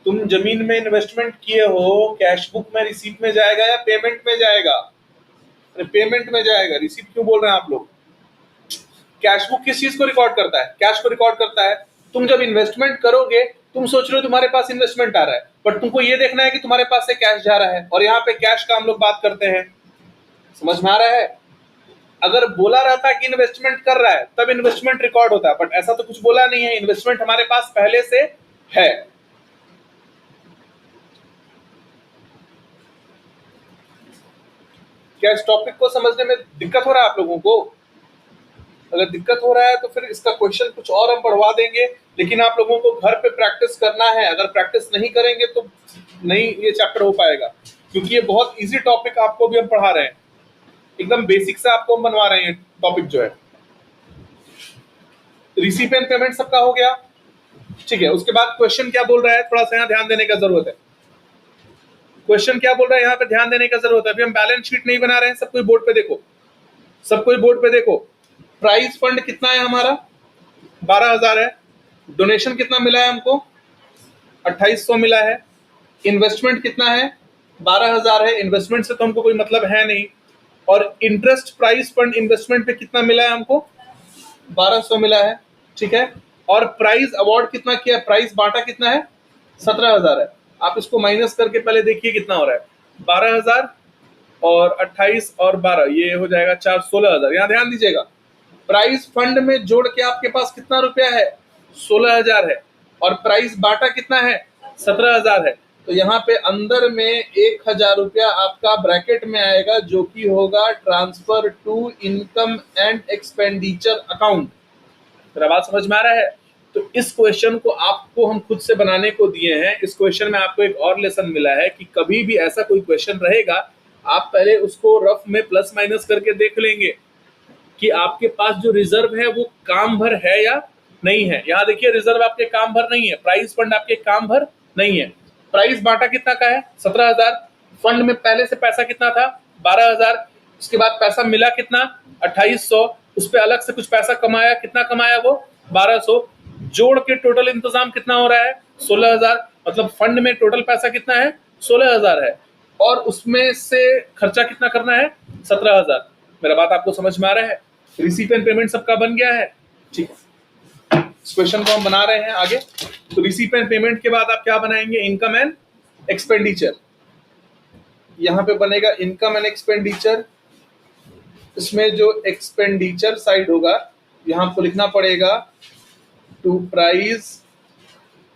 तुम जमीन में इन्वेस्टमेंट किए हो, कैश बुक में रिसीप में जाएगा या पेमेंट में जाएगा? अरे पेमेंट में जाएगा. रिसीप क्यों बोल रहे हैं आप लोग? कैश बुक किस चीज को रिकॉर्ड करता है? कैश को रिकॉर्ड करता है. तुम जब इन्वेस्टमेंट करोगे, तुम सोच रहे हो तुम्हारे पास इन्वेस्टमेंट आ रहा है, बट तुमको ये देखना है कि तुम्हारे पास से कैश जा रहा है, और यहाँ पे कैश का हम लोग बात करते हैं. समझ में आ रहा है? अगर बोला रहता कि इन्वेस्टमेंट कर रहा है तब इन्वेस्टमेंट रिकॉर्ड होता है, बट ऐसा तो कुछ बोला नहीं है. इन्वेस्टमेंट हमारे पास पहले से है. क्या इस टॉपिक को समझने में दिक्कत हो रहा है आप लोगों को? अगर दिक्कत हो रहा है तो फिर इसका क्वेश्चन कुछ और हम बढ़वा देंगे, लेकिन आप लोगों को घर पे प्रैक्टिस करना है. अगर प्रैक्टिस नहीं करेंगे तो नहीं ये चैप्टर हो पाएगा, क्योंकि ये बहुत इजी टॉपिक आपको भी हम पढ़ा रहे हैं. एकदम बेसिक से आपको हम बनवा रहे हैं टॉपिक जो है. रिसीप एंड पेमेंट सबका हो गया, ठीक है. उसके बाद क्वेश्चन क्या बोल रहा है, थोड़ा सा यहाँ ध्यान देने का जरूरत है. क्वेश्चन क्या बोल रहा है यहाँ पे ध्यान देने का जरूरत है. अभी हम बैलेंस शीट नहीं बना रहे हैं. सब कोई बोर्ड पे देखो, सब कोई बोर्ड पे देखो. प्राइस फंड कितना है हमारा? 12,000 है. डोनेशन कितना मिला है हमको? 2800 मिला है. इन्वेस्टमेंट कितना है? 12,000 है. इन्वेस्टमेंट से तो हमको कोई मतलब है नहीं. और इंटरेस्ट प्राइस फंड इन्वेस्टमेंट पे कितना मिला है हमको? 1200 मिला है, ठीक है. और प्राइज अवार्ड कितना किया? प्राइज बांटा कितना है? 17,000 है. आप इसको माइनस करके पहले देखिए कितना हो रहा है. 12,000 और 28 और 12, ये हो जाएगा 4, 16,000. यहाँ ध्यान दीजिएगा, प्राइस फंड में जोड़ के आपके पास कितना रुपया है? 16,000 है. और प्राइस बांटा कितना है? 17,000 है. तो यहाँ पे अंदर में 1,000 रुपया आपका ब्रैकेट में आएगा, जो कि होगा transfer to income and expenditure account. मेरा बात समझ में आ रहा है? तो इस क्वेश्चन को आपको हम खुद से बनाने को दिए हैं. इस क्वेश्चन में आपको एक और लेसन मिला है कि कभी भी ऐसा कोई क्वेश्चन रहेगा, आप पहले उसको रफ में प्लस माइनस करके देख लेंगे कि आपके पास जो रिजर्व है वो काम भर है या नहीं है. यहाँ देखिए, रिजर्व आपके काम भर नहीं है, प्राइस फंड आपके काम भर नहीं है. प्राइस बांटा कितना का है? 17,000. फंड में पहले से पैसा कितना था? 12,000. उसके बाद पैसा मिला कितना? 2800. उस पर अलग से कुछ पैसा कमाया, कितना कमाया वो? 1200. जोड़ के टोटल इंतजाम कितना हो रहा है? 16,000. मतलब फंड में टोटल पैसा कितना है? 16,000 है. और उसमें से खर्चा कितना करना है? 17,000. मेरा बात आपको समझ में आ रहा है? रिसीप एंड पेमेंट सबका बन गया है, ठीक है. इस क्वेश्चन को हम बना रहे हैं आगे. तो रिसीप एंड पेमेंट के बाद आप क्या बनाएंगे? Income and expenditure. यहाँ पे बनेगा इनकम एंड एक्सपेंडिचर। इसमें जो एक्सपेंडिचर साइड होगा यहाँ आपको लिखना पड़ेगा टू प्राइस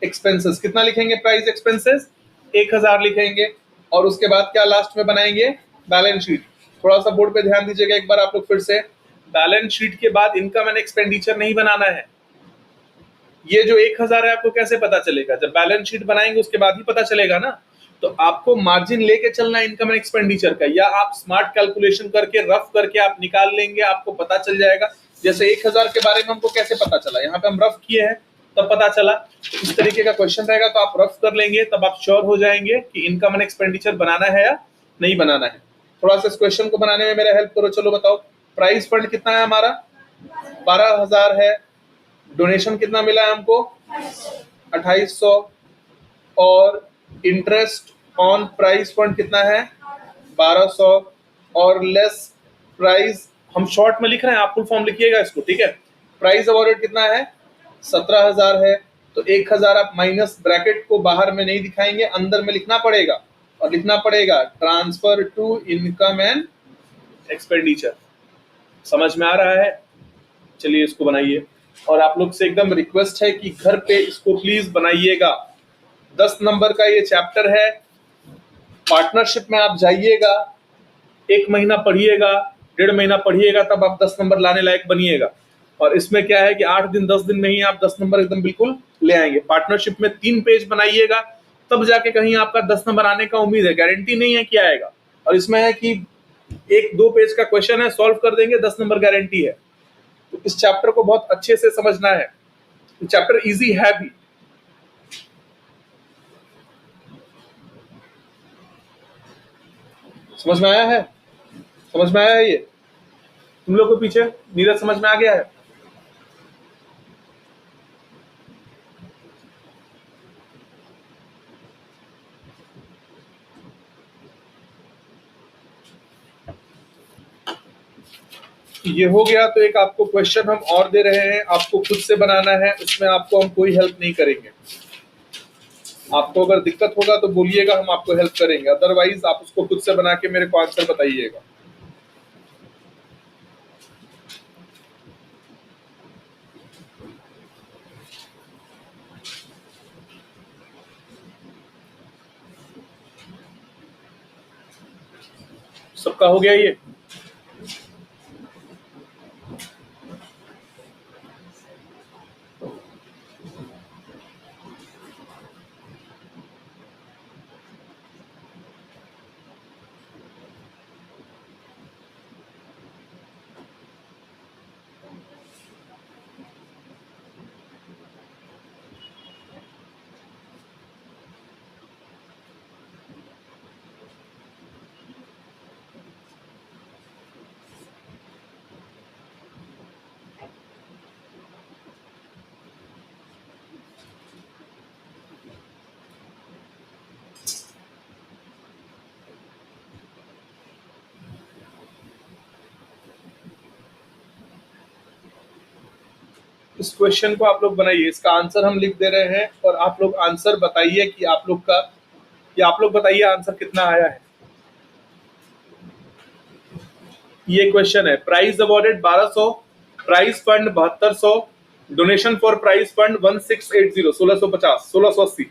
एक्सपेंसेस। कितना लिखेंगे प्राइस एक्सपेंसेस? 1000 लिखेंगे। और उसके बाद क्या लास्ट में बनाएंगे? Balance sheet. थोड़ा सा बोर्ड पे ध्यान दीजिएगा एक बार आप लोग फिर से। बैलेंस शीट के बाद इनकम एंड एक्सपेंडिचर नहीं बनाना है। ये जो 1000 है आपको कैसे पता चलेगा? जब बैलेंस शीट बनाएंगे उसके बाद ही पता चलेगा ना। तो आपको मार्जिन लेके चलना है इनकम एंड एक्सपेंडिचर का, या आप स्मार्ट कैलकुलेशन करके रफ करके आप निकाल लेंगे, आपको पता चल जाएगा। जैसे 1000 के बारे में हमको कैसे पता चला? यहाँ पे हम रफ किए हैं तब पता चला। इस तरीके का क्वेश्चन रहेगा तो आप रफ कर लेंगे, तब आप श्योर हो जाएंगे कि इनकम एंड एक्सपेंडिचर बनाना है या नहीं बनाना है। थोड़ा सा इस क्वेश्चन को बनाने में मेरा हेल्प करो। चलो बताओ, प्राइस फंड कितना है हमारा? 12000 है। डोनेशन कितना मिला है हमको? 2800। और इंटरेस्ट ऑन प्राइस फंड कितना है? 1200। और लेस प्राइस, हम शॉर्ट में लिख रहे हैं, आप फुल फॉर्म लिखिएगा इसको, ठीक है। प्राइस अवॉर्डेड कितना है? 17000 है। तो 1000 आप माइनस, ब्रैकेट को बाहर में नहीं दिखाएंगे, अंदर में लिखना पड़ेगा। और लिखना पड़ेगा transfer to income and expenditure. समझ में आ रहा है? चलिए इसको बनाइए। और आप लोग से एकदम रिक्वेस्ट है कि घर पे इसको प्लीज बनाइएगा। 10 नंबर का ये चैप्टर है। पार्टनरशिप में आप जाइएगा, 1 महीना पढ़िएगा, 1.5 महीना पढ़िएगा, तब आप 10 नंबर लाने लायक बनिएगा। और इसमें क्या है कि 8 दिन 10 दिन में ही आप 10 नंबर एकदम बिल्कुल ले आएंगे। पार्टनरशिप में 3 पेज बनाइएगा, तब जाके कहीं आपका 10 नंबर आने का उम्मीद है। गारंटी नहीं है कि आएगा। और इसमें है कि 1-2 पेज का क्वेश्चन है, सॉल्व कर देंगे, 10 नंबर गारंटी है। तो इस चैप्टर को बहुत अच्छे से समझना है। चैप्टर इजी है भी। समझ में आया है? समझ में आया है? ये तुम लोग को पीछे नीरज समझ में आ गया है? ये हो गया। तो एक आपको क्वेश्चन हम और दे रहे हैं, आपको खुद से बनाना है। उसमें आपको हम कोई हेल्प नहीं करेंगे। आपको अगर दिक्कत होगा तो बोलिएगा, हम आपको हेल्प करेंगे। अदरवाइज आप उसको खुद से बना के मेरे को आंसर बताइएगा। सबका हो गया ये? इस क्वेश्चन को आप लोग बनाइए। इसका आंसर हम लिख दे रहे हैं और आप लोग आंसर बताइए कि आप लोग का, या आप लोग बताइए आंसर कितना आया है। ये क्वेश्चन है, price awarded 1200, price fund 7200, donation for price fund 1680, 1650, 1680।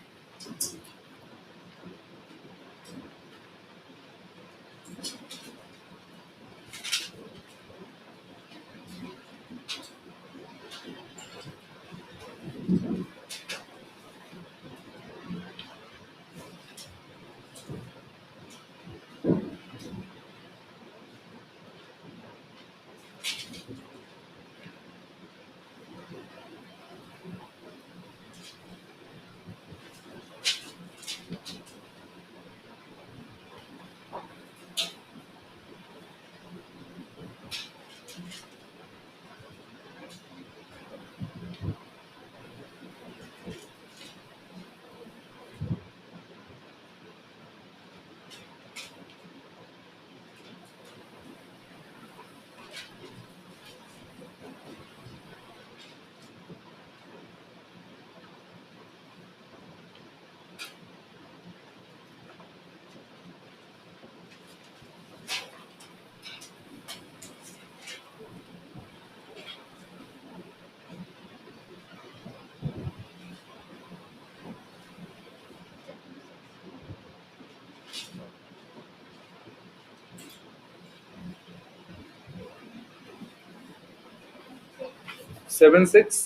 76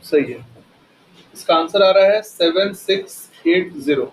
सही है। इसका आंसर आ रहा है 7680।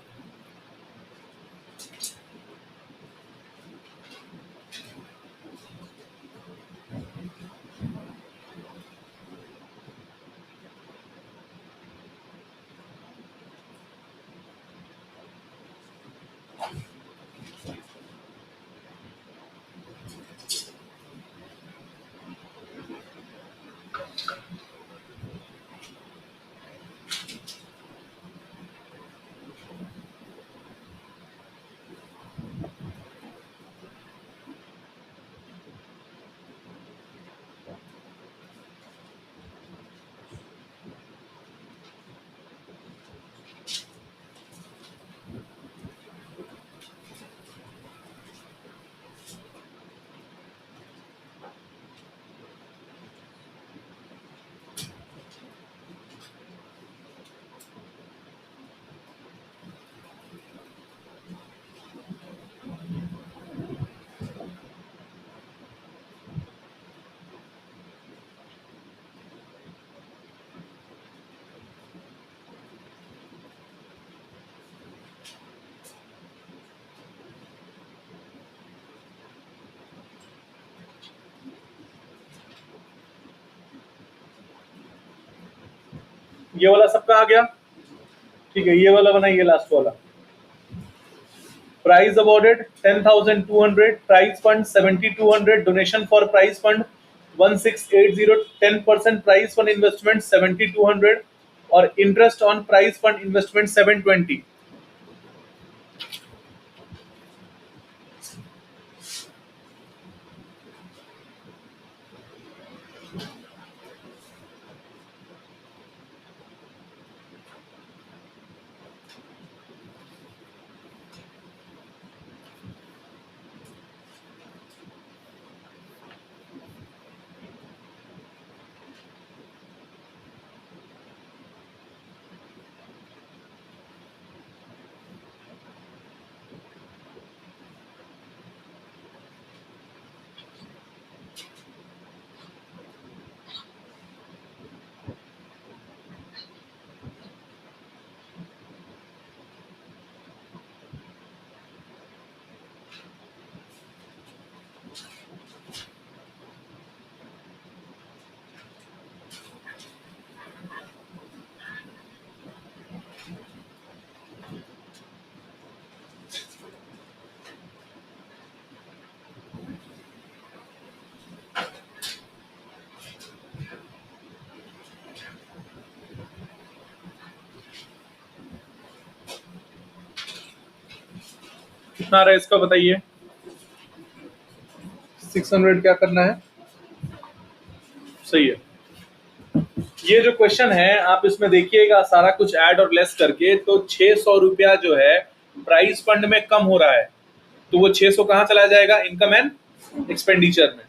ये वाला सबका आ गया, ठीक है। ये वाला बनाइए, लास्ट वाला। Prize awarded 10,200, prize fund 7,200, donation for prize fund 1680, 10% prize fund investment 7,200 और interest on prize fund investment 720। कितना आ रहा है इसका बताइए। 600 क्या करना है, सही है। ये जो क्वेश्चन है आप इसमें देखिएगा सारा कुछ ऐड और लेस करके, तो 600 रुपया जो है प्राइस फंड में कम हो रहा है, तो वो 600 कहाँ चला जाएगा, इनकम एंड एक्सपेंडिचर में।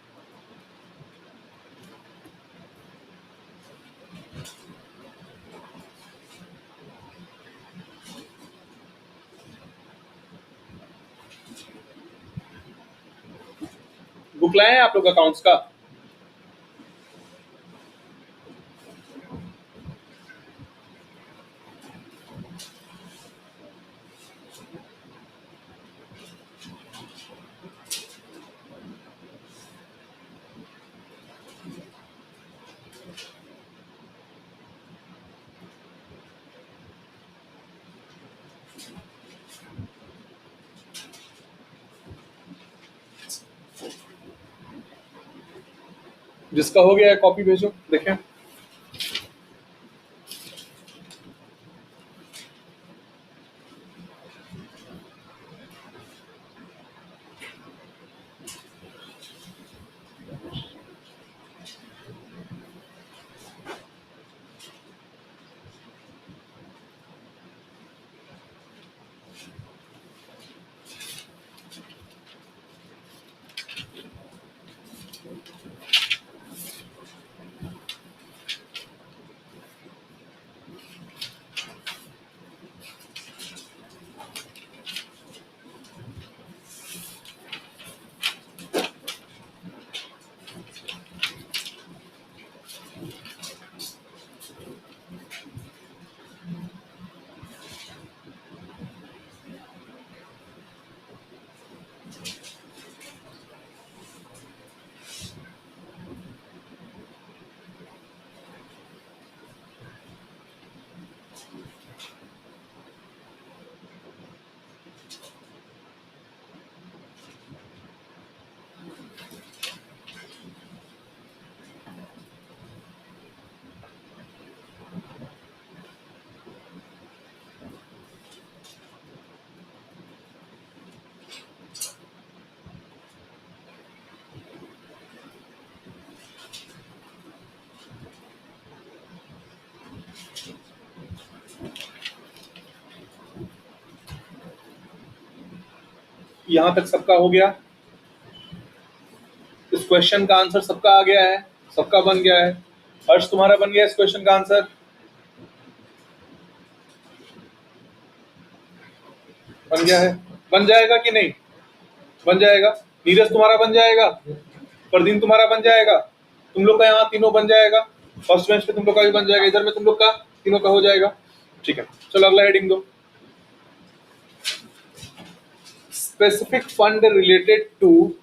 बुक लाए हैं आप लोग अकाउंट्स का? जिसका हो गया है कॉपी भेजो देखें। यहां तक सबका हो गया। इस क्वेश्चन का आंसर सबका आ गया है, सबका बन गया है। हर्ष तुम्हारा बन गया इस क्वेश्चन का आंसर? बन गया है? बन जाएगा कि नहीं? बन जाएगा। नीरज तुम्हारा बन जाएगा, प्रदीन तुम्हारा बन जाएगा, तुम लोग का यहाँ तीनों बन जाएगा, फर्स्ट बेंच पे तुम लोग का भी बन जाएगा, इधर में तुम लोग का तीनों का हो जाएगा। ठीक है, चलो अगला हेडिंग दो। Specific fund related to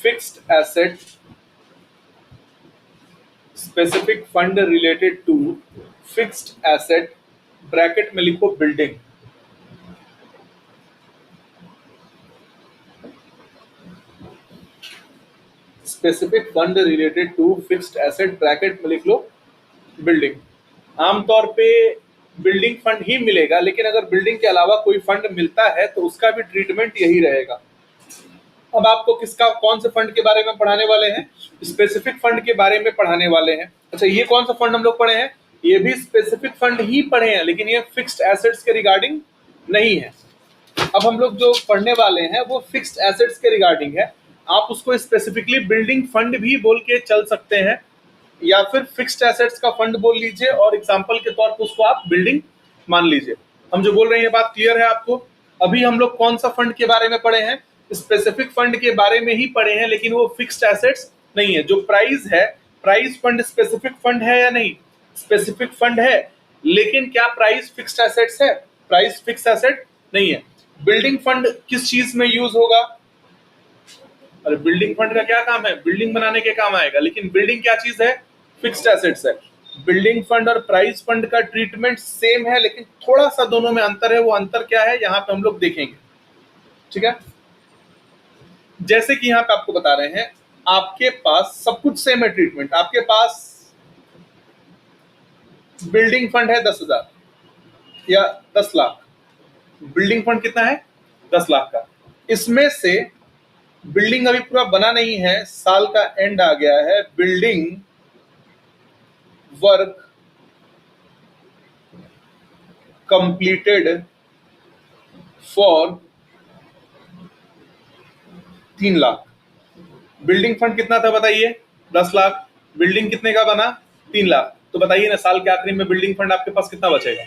fixed asset, specific fund related to fixed asset, bracket में लिखो building. Specific fund related to fixed asset, bracket में लिख लो बिल्डिंग। आमतौर पे बिल्डिंग फंड ही मिलेगा, लेकिन अगर बिल्डिंग के अलावा कोई फंड मिलता है तो उसका भी ट्रीटमेंट यही रहेगा। अब आपको किसका, कौन से फंड के बारे में पढ़ाने वाले हैं? स्पेसिफिक फंड के बारे में पढ़ाने वाले हैं। अच्छा, ये कौन सा फंड हम लोग पढ़े हैं? ये भी स्पेसिफिक फंड ही पढ़े हैं, लेकिन ये फिक्स्ड एसेट्स के रिगार्डिंग नहीं है। अब हम लोग जो पढ़ने वाले हैं वो फिक्स्ड एसेट्स के रिगार्डिंग है। आप उसको स्पेसिफिकली बिल्डिंग फंड भी बोल के चल सकते हैं, या फिर फिक्स्ड एसेट्स का फंड बोल लीजिए और एग्जांपल के तौर पर उसको आप बिल्डिंग मान लीजिए। हम जो बोल रहे हैं ये बात क्लियर है आपको? अभी हम लोग कौन सा फंड के बारे में पढ़े हैं? स्पेसिफिक फंड के बारे में ही पढ़े हैं, लेकिन वो फिक्स्ड एसेट्स नहीं है। जो प्राइस है, प्राइस फंड स्पेसिफिक फंड है या नहीं? स्पेसिफिक फंड है, लेकिन क्या प्राइस फिक्स्ड एसेट्स है? प्राइस फिक्स्ड एसेट नहीं है। बिल्डिंग फंड किस चीज में यूज होगा? अरे बिल्डिंग फंड का क्या काम है? बिल्डिंग बनाने के काम आएगा, लेकिन बिल्डिंग क्या चीज है? फिक्स्ड एसेट्स है। बिल्डिंग फंड और प्राइस फंड का ट्रीटमेंट सेम है, लेकिन थोड़ा सा दोनों में अंतर है। वो अंतर क्या है यहाँ पे हम लोग देखेंगे। ठीक है, जैसे कि यहाँ पे आपको बता रहे हैं, आपके पास सब कुछ सेम है ट्रीटमेंट। आपके पास बिल्डिंग फंड है 10,000 या 10 लाख। बिल्डिंग फंड कितना है? 10 लाख का। इसमें से बिल्डिंग अभी पूरा बना नहीं है, साल का एंड आ गया है। Building work completed for 3 lakh. Building fund कितना था बताइए? 10 लाख। बिल्डिंग कितने का बना? 3 लाख। तो बताइए ना, साल के आखिरी में बिल्डिंग फंड आपके पास कितना बचेगा?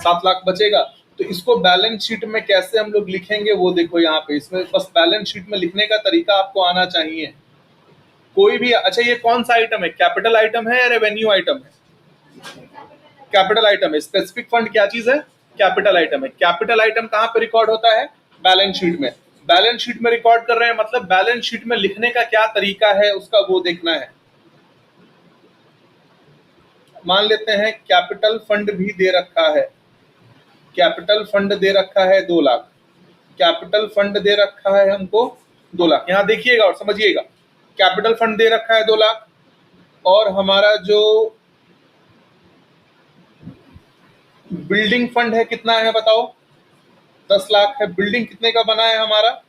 7 लाख बचेगा। तो इसको बैलेंस शीट में कैसे हम लोग लिखेंगे वो देखो यहाँ पे। इसमें बस बैलेंस शीट में लिखने का तरीका आपको आना चाहिए, कोई भी। अच्छा, ये कौन सा आइटम है? कैपिटल आइटम है या रेवेन्यू आइटम है? कैपिटल आइटम है। स्पेसिफिक फंड क्या चीज है? कैपिटल आइटम है। कैपिटल आइटम कहाँ पे रिकॉर्ड होता है? बैलेंस शीट में। बैलेंस शीट में रिकॉर्ड कर रहे हैं, मतलब बैलेंस शीट में लिखने का क्या तरीका है उसका वो देखना है। मान लेते हैं कैपिटल फंड भी दे रखा है। कैपिटल फंड दे रखा है 2 लाख। कैपिटल फंड दे रखा है हमको 2 लाख। यहां देखिएगा और समझिएगा, कैपिटल फंड दे रखा है 2 लाख, और हमारा जो बिल्डिंग फंड है कितना है बताओ? 10 लाख है। बिल्डिंग कितने का बना है हमारा?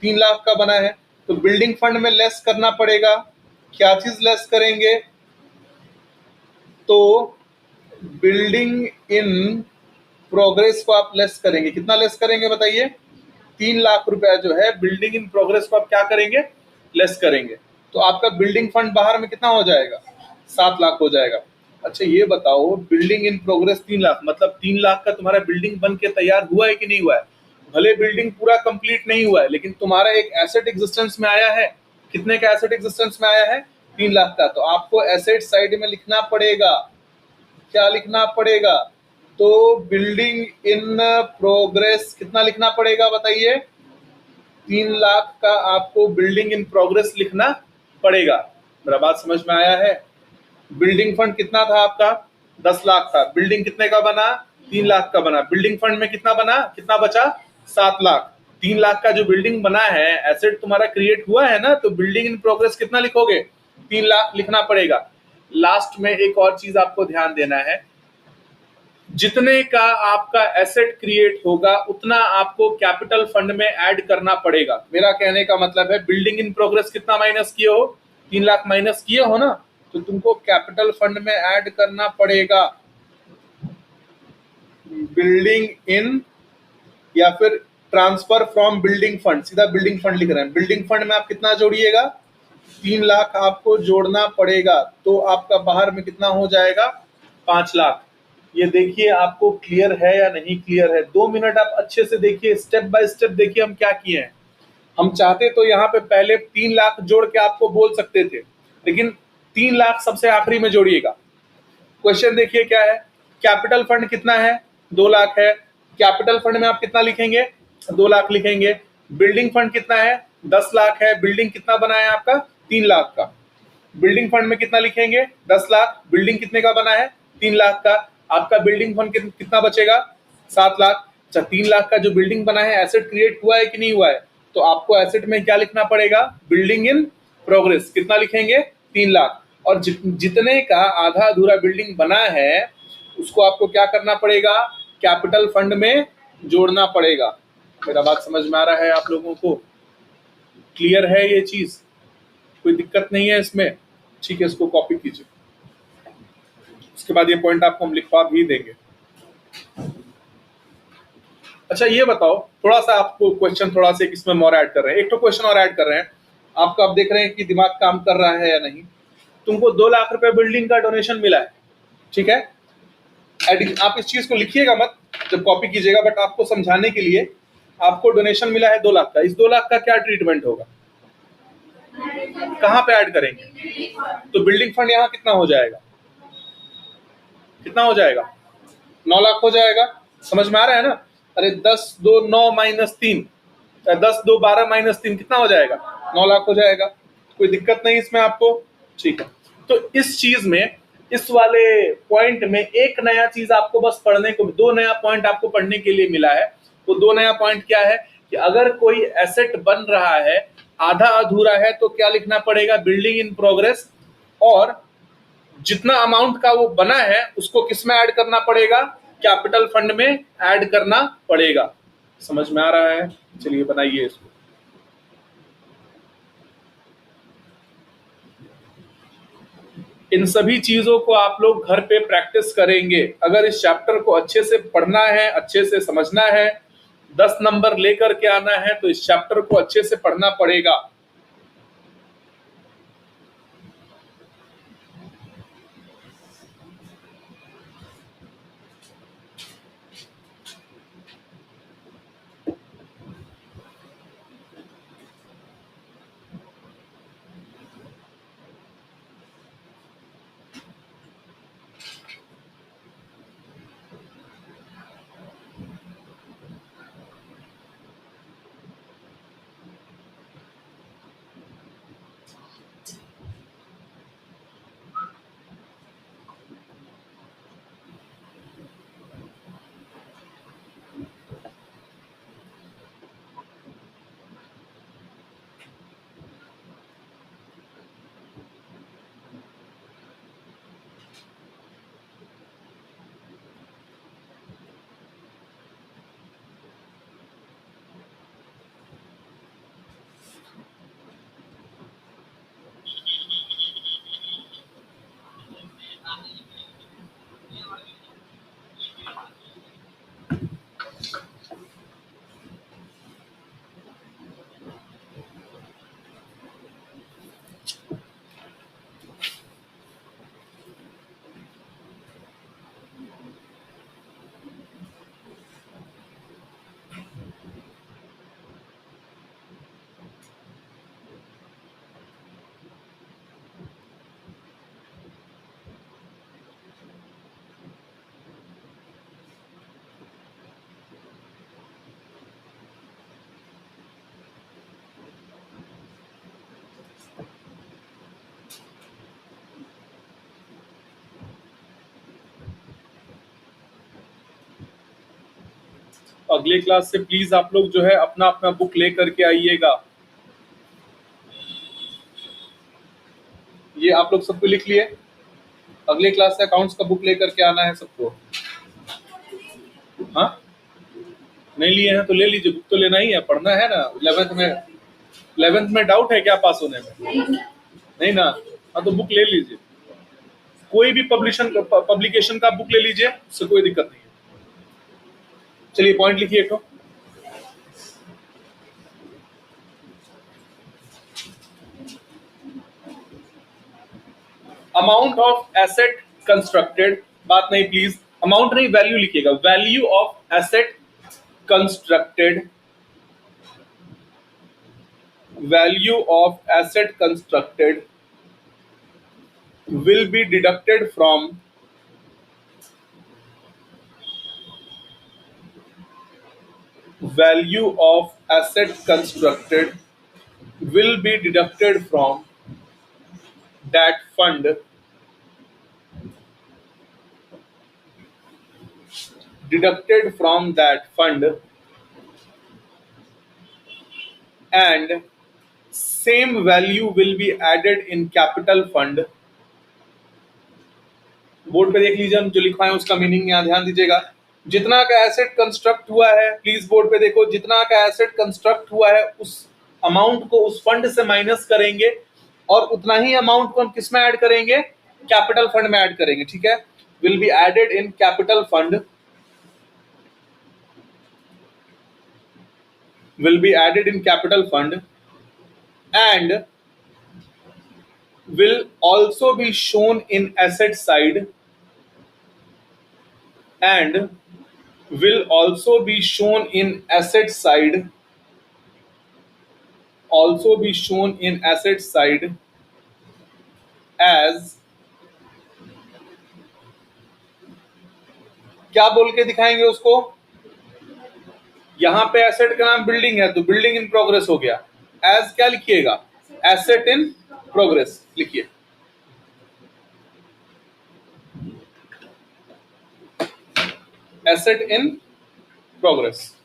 3 लाख का बना है। तो बिल्डिंग फंड में लेस करना पड़ेगा। क्या चीज लेस करेंगे? तो बिल्डिंग इन प्रोग्रेस को आप लेस करेंगे। कितना लेस करेंगे बताइए? 3 लाख रुपया जो है बिल्डिंग इन प्रोग्रेस को आप क्या करेंगे? लेस करेंगे। तो आपका बिल्डिंग फंड बाहर में कितना हो जाएगा? 7 लाख हो जाएगा। अच्छा, ये बताओ, बिल्डिंग इन प्रोग्रेस 3 लाख, मतलब 3 लाख का तुम्हारा बिल्डिंग बन के तैयार हुआ है कि नहीं हुआ है? भले बिल्डिंग पूरा कंप्लीट नहीं हुआ है, लेकिन तुम्हारा एक एसेट एग्जिस्टेंस में आया है। कितने का एसेट एग्जिस्टेंस में आया है? 3 लाख का। तो आपको एसेट साइड में लिखना पड़ेगा। क्या लिखना पड़ेगा? तो बिल्डिंग इन प्रोग्रेस कितना लिखना पड़ेगा बताइए? 3 लाख का आपको बिल्डिंग इन प्रोग्रेस लिखना पड़ेगा। मेरा बात समझ में आया है? बिल्डिंग फंड कितना था आपका? 10 लाख था। बिल्डिंग कितने का बना? 3 लाख का बना। बिल्डिंग फंड में कितना बना? कितना बचा? 7 लाख। 3 लाख का जो बिल्डिंग बना है, एसेट तुम्हारा क्रिएट हुआ है ना, तो बिल्डिंग इन प्रोग्रेस कितना लिखोगे? 3 लाख लिखना पड़ेगा। लास्ट में एक और चीज आपको ध्यान देना है, जितने का आपका एसेट क्रिएट होगा उतना आपको कैपिटल फंड में ऐड करना पड़ेगा। मेरा कहने का मतलब है, बिल्डिंग इन प्रोग्रेस कितना माइनस किए हो? 3 लाख माइनस किए हो ना, तो तुमको कैपिटल फंड में ऐड करना पड़ेगा बिल्डिंग इन या फिर ट्रांसफर फ्रॉम बिल्डिंग फंड, सीधा बिल्डिंग फंड लिख रहे हैं। बिल्डिंग फंड में आप कितना जोड़िएगा, 3 लाख आपको जोड़ना पड़ेगा, तो आपका बाहर में कितना हो जाएगा, 5 लाख। ये देखिए आपको क्लियर है या नहीं क्लियर है, 2 मिनट आप अच्छे से देखिए, स्टेप बाय स्टेप देखिए हम क्या किए हैं। हम चाहते तो यहाँ पे पहले 3 लाख जोड़ के आपको बोल सकते थे, लेकिन 3 लाख सबसे आखिरी में जोड़िएगा। क्वेश्चन देखिए क्या है, कैपिटल फंड कितना है, 2 लाख है। कैपिटल फंड में आप कितना लिखेंगे, 2 लाख लिखेंगे। बिल्डिंग फंड कितना है, 10 लाख है। बिल्डिंग कितना बना है आपका, 3 लाख का। बिल्डिंग फंड में कितना लिखेंगे, 10 लाख। बिल्डिंग कितने का बना है, 3 लाख का। आपका बिल्डिंग फंड कितना बचेगा, 7 लाख। अच्छा, 3 लाख का जो बिल्डिंग बना है, एसेट क्रिएट हुआ है कि नहीं हुआ है, तो आपको एसेट में क्या लिखना पड़ेगा, बिल्डिंग इन प्रोग्रेस। कितना लिखेंगे, 3 लाख। और जितने का आधा अधूरा बिल्डिंग बना है उसको आपको क्या करना पड़ेगा, कैपिटल फंड में जोड़ना पड़ेगा। मेरा बात समझ में आ रहा है आप लोगों को, क्लियर है ये चीज, कोई दिक्कत नहीं है इसमें, ठीक है। इसको कॉपी कीजिए, उसके बाद ये पॉइंट आपको हम लिखवा भी देंगे। अच्छा ये बताओ, थोड़ा सा आपको क्वेश्चन थोड़ा सा इसमें और ऐड कर रहे हैं, एक तो क्वेश्चन और ऐड कर रहे हैं आपको। आप देख रहे हैं कि दिमाग काम कर रहा है या नहीं। तुमको 2 लाख रुपए बिल्डिंग का डोनेशन मिला है, ठीक है। आप इस चीज को लिखिएगा मत जब कॉपी कीजिएगा, बट आपको समझाने के लिए, आपको डोनेशन मिला है 2 लाख का। इस 2 लाख का क्या ट्रीटमेंट होगा, कहाँ पे ऐड करेंगे, तो बिल्डिंग फंड यहाँ कितना हो जाएगा, कितना हो जाएगा, 9 लाख हो जाएगा। समझ में आ रहा है ना। अरे 10 2 9 माइनस 3, 10 2 12 माइनस 3 कितना हो जाएगा, 9 लाख हो जाएगा। कोई दिक्कत नहीं इसमें आपको, ठीक है। तो इस चीज में, इस वाले पॉइंट में एक नया चीज आपको बस पढ़ने को, 2 नया पॉइंट आपको पढ़ने के लिए मिला है। वो 2 नया पॉइंट क्या है कि अगर कोई एसेट बन रहा है, आधा अधूरा है, तो क्या लिखना पड़ेगा, बिल्डिंग इन प्रोग्रेस। और जितना अमाउंट का वो बना है उसको किस में ऐड करना पड़ेगा, कैपिटल फंड में ऐड करना पड़ेगा। समझ में आ रहा है, चलिए बनाइए इसको। इन सभी चीजों को आप लोग घर पे प्रैक्टिस करेंगे। अगर इस चैप्टर को अच्छे से पढ़ना है, अच्छे से समझना है, 10 नंबर लेकर के आना है, तो इस चैप्टर को अच्छे से पढ़ना पड़ेगा। अगले क्लास से प्लीज आप लोग जो है अपना अपना बुक लेकर के आइएगा। ये आप लोग सबको लिख लिए, अगले क्लास से अकाउंट्स का बुक लेकर के आना है सबको। हाँ, नहीं लिए हैं तो ले लीजिए, बुक तो लेना ही है, पढ़ना है ना। 11th में डाउट है क्या पास होने में, नहीं ना, हाँ तो बुक ले लीजिए। कोई भी पब्लिकेशन का बुक ले लीजिए, उससे कोई दिक्कत नहीं है। चलिए पॉइंट लिखिए एक तो। अमाउंट ऑफ एसेट कंस्ट्रक्टेड, बात नहीं प्लीज, अमाउंट नहीं वैल्यू लिखिएगा, value of asset constructed, value of asset constructed will be deducted from value of asset constructed will be deducted from that fund, deducted from that fund, and same value will be added in capital fund। Board पे देख लीजिए, हम जो लिखवाए उसका मीनिंग यहाँ ध्यान दीजिएगा। जितना का एसेट कंस्ट्रक्ट हुआ है, प्लीज बोर्ड पे देखो, जितना का एसेट कंस्ट्रक्ट हुआ है उस अमाउंट को उस फंड से माइनस करेंगे और उतना ही अमाउंट को हम किस में ऐड करेंगे, कैपिटल फंड में ऐड करेंगे, ठीक है। Will be added in capital fund, will be added in capital fund and will also be shown in asset side, and will also be shown in asset side, also be shown in asset side as, क्या बोल के दिखाएंगे उसको, यहां पे एसेट का नाम बिल्डिंग है तो बिल्डिंग इन प्रोग्रेस हो गया। एज क्या लिखिएगा, एसेट इन प्रोग्रेस लिखिए। Asset in progress.